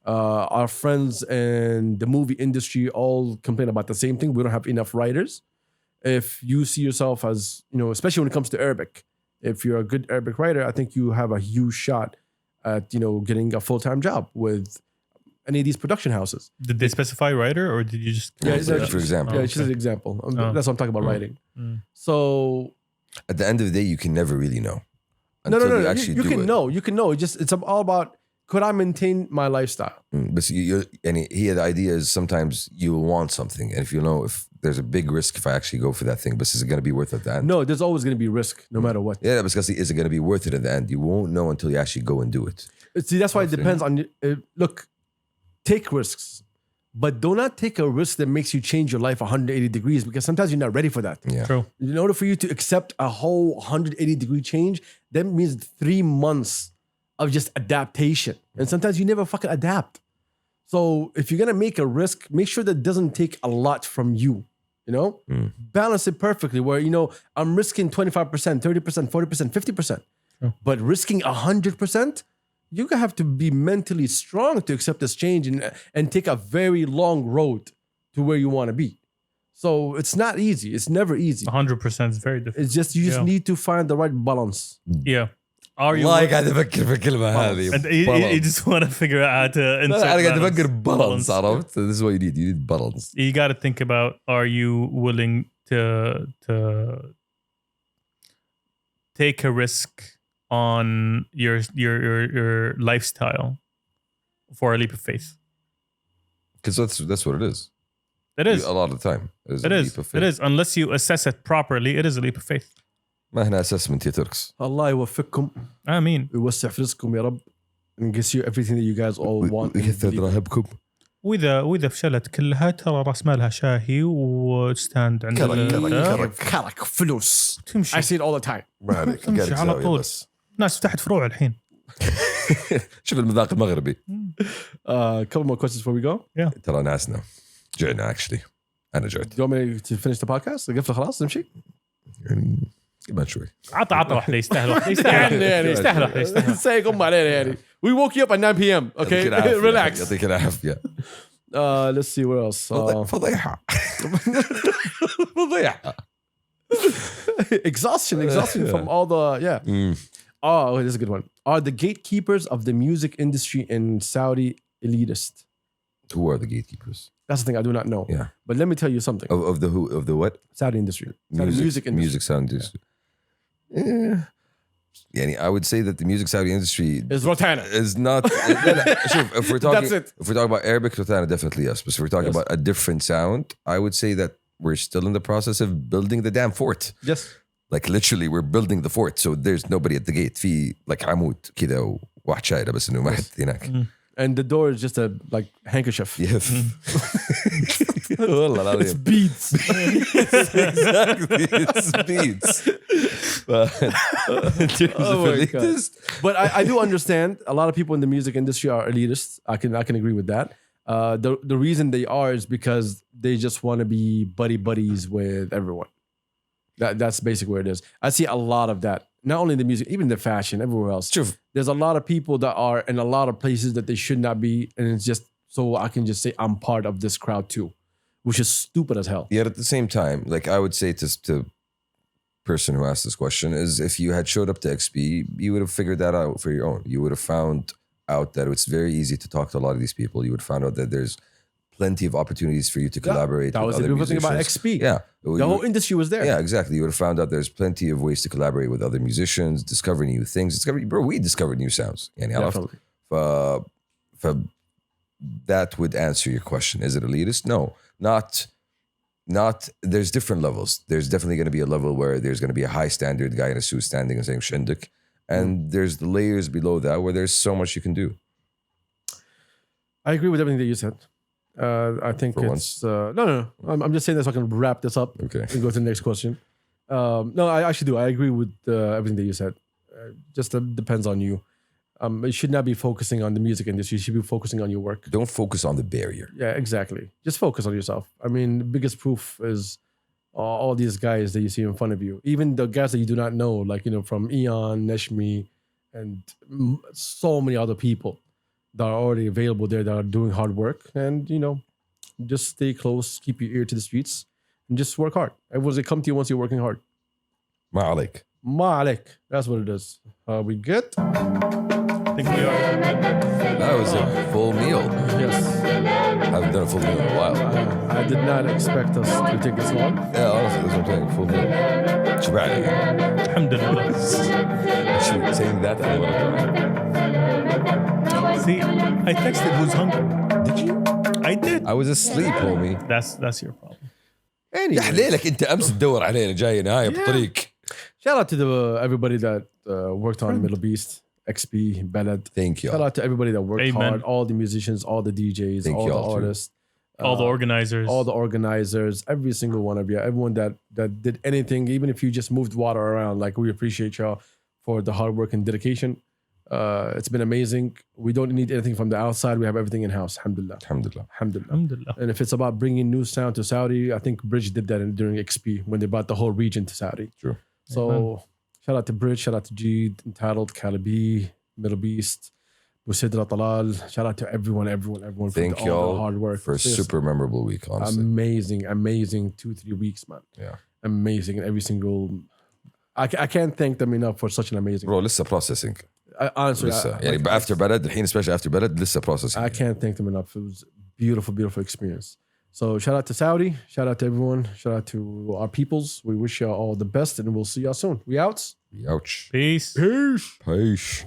Our friends in the movie industry all complain about the same thing. We don't have enough writers. If you see yourself as, especially when it comes to Arabic, if you're a good Arabic writer, I think you have a huge shot at, getting a full-time job with any of these production houses. Did they specify writer or did you just... for example. Yeah, it's just an example. That's what I'm talking about, writing. So... At the end of the day, you can never really know. No. You can know. You can know. It's all about, could I maintain my lifestyle? But he had the idea is sometimes you will want something. And if there's a big risk if I actually go for that thing, but is it going to be worth it at the end? No, there's always going to be risk no matter what. Yeah, because is it going to be worth it at the end? You won't know until you actually go and do it. See, that's why it depends on, look, take risks, but do not take a risk that makes you change your life 180 degrees because sometimes you're not ready for that. Yeah. True. In order for you to accept a whole 180 degree change, that means 3 months of just adaptation. And sometimes you never fucking adapt. So if you're going to make a risk, make sure that doesn't take a lot from you, balance it perfectly where, I'm risking 25%, 30%, 40%, 50%, but risking 100%, you have to be mentally strong to accept this change and take a very long road to where you want to be. So it's not easy. It's never easy. 100% is very difficult. It's just, you just need to find the right balance. Yeah. Are you والله قاعد افكر في الكلمه هذه. You just want to figure out انا قاعد افكر balance. عرفت? This is what you need. You need balance. You got to think about, are you willing to take a risk on your lifestyle for a leap of faith? Because that's what it is. It is. A lot of the time. It is. Unless you assess it properly, it is a leap of faith. ما هنا assessment يا تركس. الله يوفقكم. آمين. ويوسع في رزقكم يا رب. And gives you everything that you guys all want. ويكثر ذراهبكم. وإذا فشلت كلها ترى راس مالها شاهي وستاند عند كرك فلوس. تمشي. I see it all the time. تمشي على طول. ناس فتحت فروع الحين. شوف المذاق المغربي. Couple more questions before we go. Yeah. ترى ناسنا. جعنا actually. أنا جعت. Do you want me to finish the podcast? قفل خلاص نمشي. يعني كمان شوي. عطى واحدة يستاهل واحدة. سيقوم علينا يعني. We woke you up at 9 p.m. Okay, relax. يعطيك العافية. Let's see what else. فضيحة. فضيحة. Exhaustion from all the Oh, this is a good one. Are the gatekeepers of the music industry in Saudi elitist? Who are the gatekeepers? That's the thing I do not know. Yeah. But let me tell you something. Of the what? Saudi industry. Saudi music industry. Music sound industry. Yeah, I would say that the music Saudi industry is Rotana. Is not. If we're talking, That's it. If we're talking about Arabic Rotana, definitely yes. But if we're talking about a different sound, I would say that we're still in the process of building the damn fort. Yes. Like literally, we're building the fort, so there's nobody at the gate. في like عمود كذا وواحد شايله بس إنه ما حد هناك. And the door is just a handkerchief. Yes. It's beads. Exactly. It's beads. But I do understand a lot of people in the music industry are elitists. I can agree with that. The reason they are is because they just want to be buddies with everyone. That's basically where it is. I see a lot of that. Not only in the music, even the fashion, everywhere else. True. There's a lot of people that are in a lot of places that they should not be. And it's just so I can just say I'm part of this crowd too, which is stupid as hell. Yet at the same time, like I would say to person who asked this question is if you had showed up to XP, you would have figured that out for your own. You would have found out that it's very easy to talk to a lot of these people. You would find out that there's plenty of opportunities for you to collaborate. That was the beautiful thing about XP. Yeah. The whole industry was there. Yeah, exactly. You would have found out there's plenty of ways to collaborate with other musicians, discover new things. We discovered new sounds. Definitely. That would answer your question. Is it elitist? No, not. There's different levels. There's definitely going to be a level where there's going to be a high standard guy in a suit standing and saying shindik. And there's the layers below that where there's so much you can do. I agree with everything that you said. I think For it's no. I'm just saying that so I can wrap this up. Okay. And go to the next question. No, I actually do. I agree with everything that you said. Just depends on you. You should not be focusing on the music industry. You should be focusing on your work. Don't focus on the barrier. Yeah, exactly. Just focus on yourself. I mean, the biggest proof is all these guys that you see in front of you. Even the guys that you do not know, like, from Eon, Neshmi, and so many other people that are already available there that are doing hard work. And, just stay close, keep your ear to the streets, and just work hard. Everyone's going to come to you once you're working hard. Ma عليك. Ma عليك. That's what it is. We good? I think we are. That was a full meal. Yes. I haven't done a full meal in a while. I did not expect us to take this long. Yeah, honestly, that's what I'm saying. Full meal. شبعني. Alhamdulillah. Actually, saying that, I want to try. See, I texted who's hungry. Did you? I did. I was asleep, homie. That's your problem. Anyway. يا حليلك انت امس تدور علينا جاي نهايه بطريق. Shout out to everybody that worked on Middle Beast, XP, Balad. Thank you. Shout out to everybody that worked Amen. hard, all the musicians, all the DJs, Thank all you the all too. artists. All the organizers. All the organizers, every single one of you, everyone that did anything, even if you just moved water around, like, we appreciate y'all for the hard work and dedication. It's been amazing. We don't need anything from the outside. We have everything in-house. Alhamdulillah. Alhamdulillah. Alhamdulillah. Alhamdulillah. And if it's about bringing new sound to Saudi, I think Bridge did that during XP when they brought the whole region to Saudi. True. So shout out to Bridge, shout out to Jeed, Entitled, Calibi, Middle Beast, Busidra Talal. Shout out to everyone Thank for you all all the hard work. for a super memorable week, honestly. Amazing 2-3 weeks, man. Yeah. Amazing. And every single... I can't thank them enough for such an amazing... Bro, لسه processing. Honestly, لسه يعني after بلد الحين especially after بلد لسه processing. I can't thank them enough. It was a beautiful experience. So shout out to Saudi. Shout out to everyone. Shout out to our peoples. We wish you all the best and we'll see y'all soon. We out? Ouch. Peace. Peace. Peace.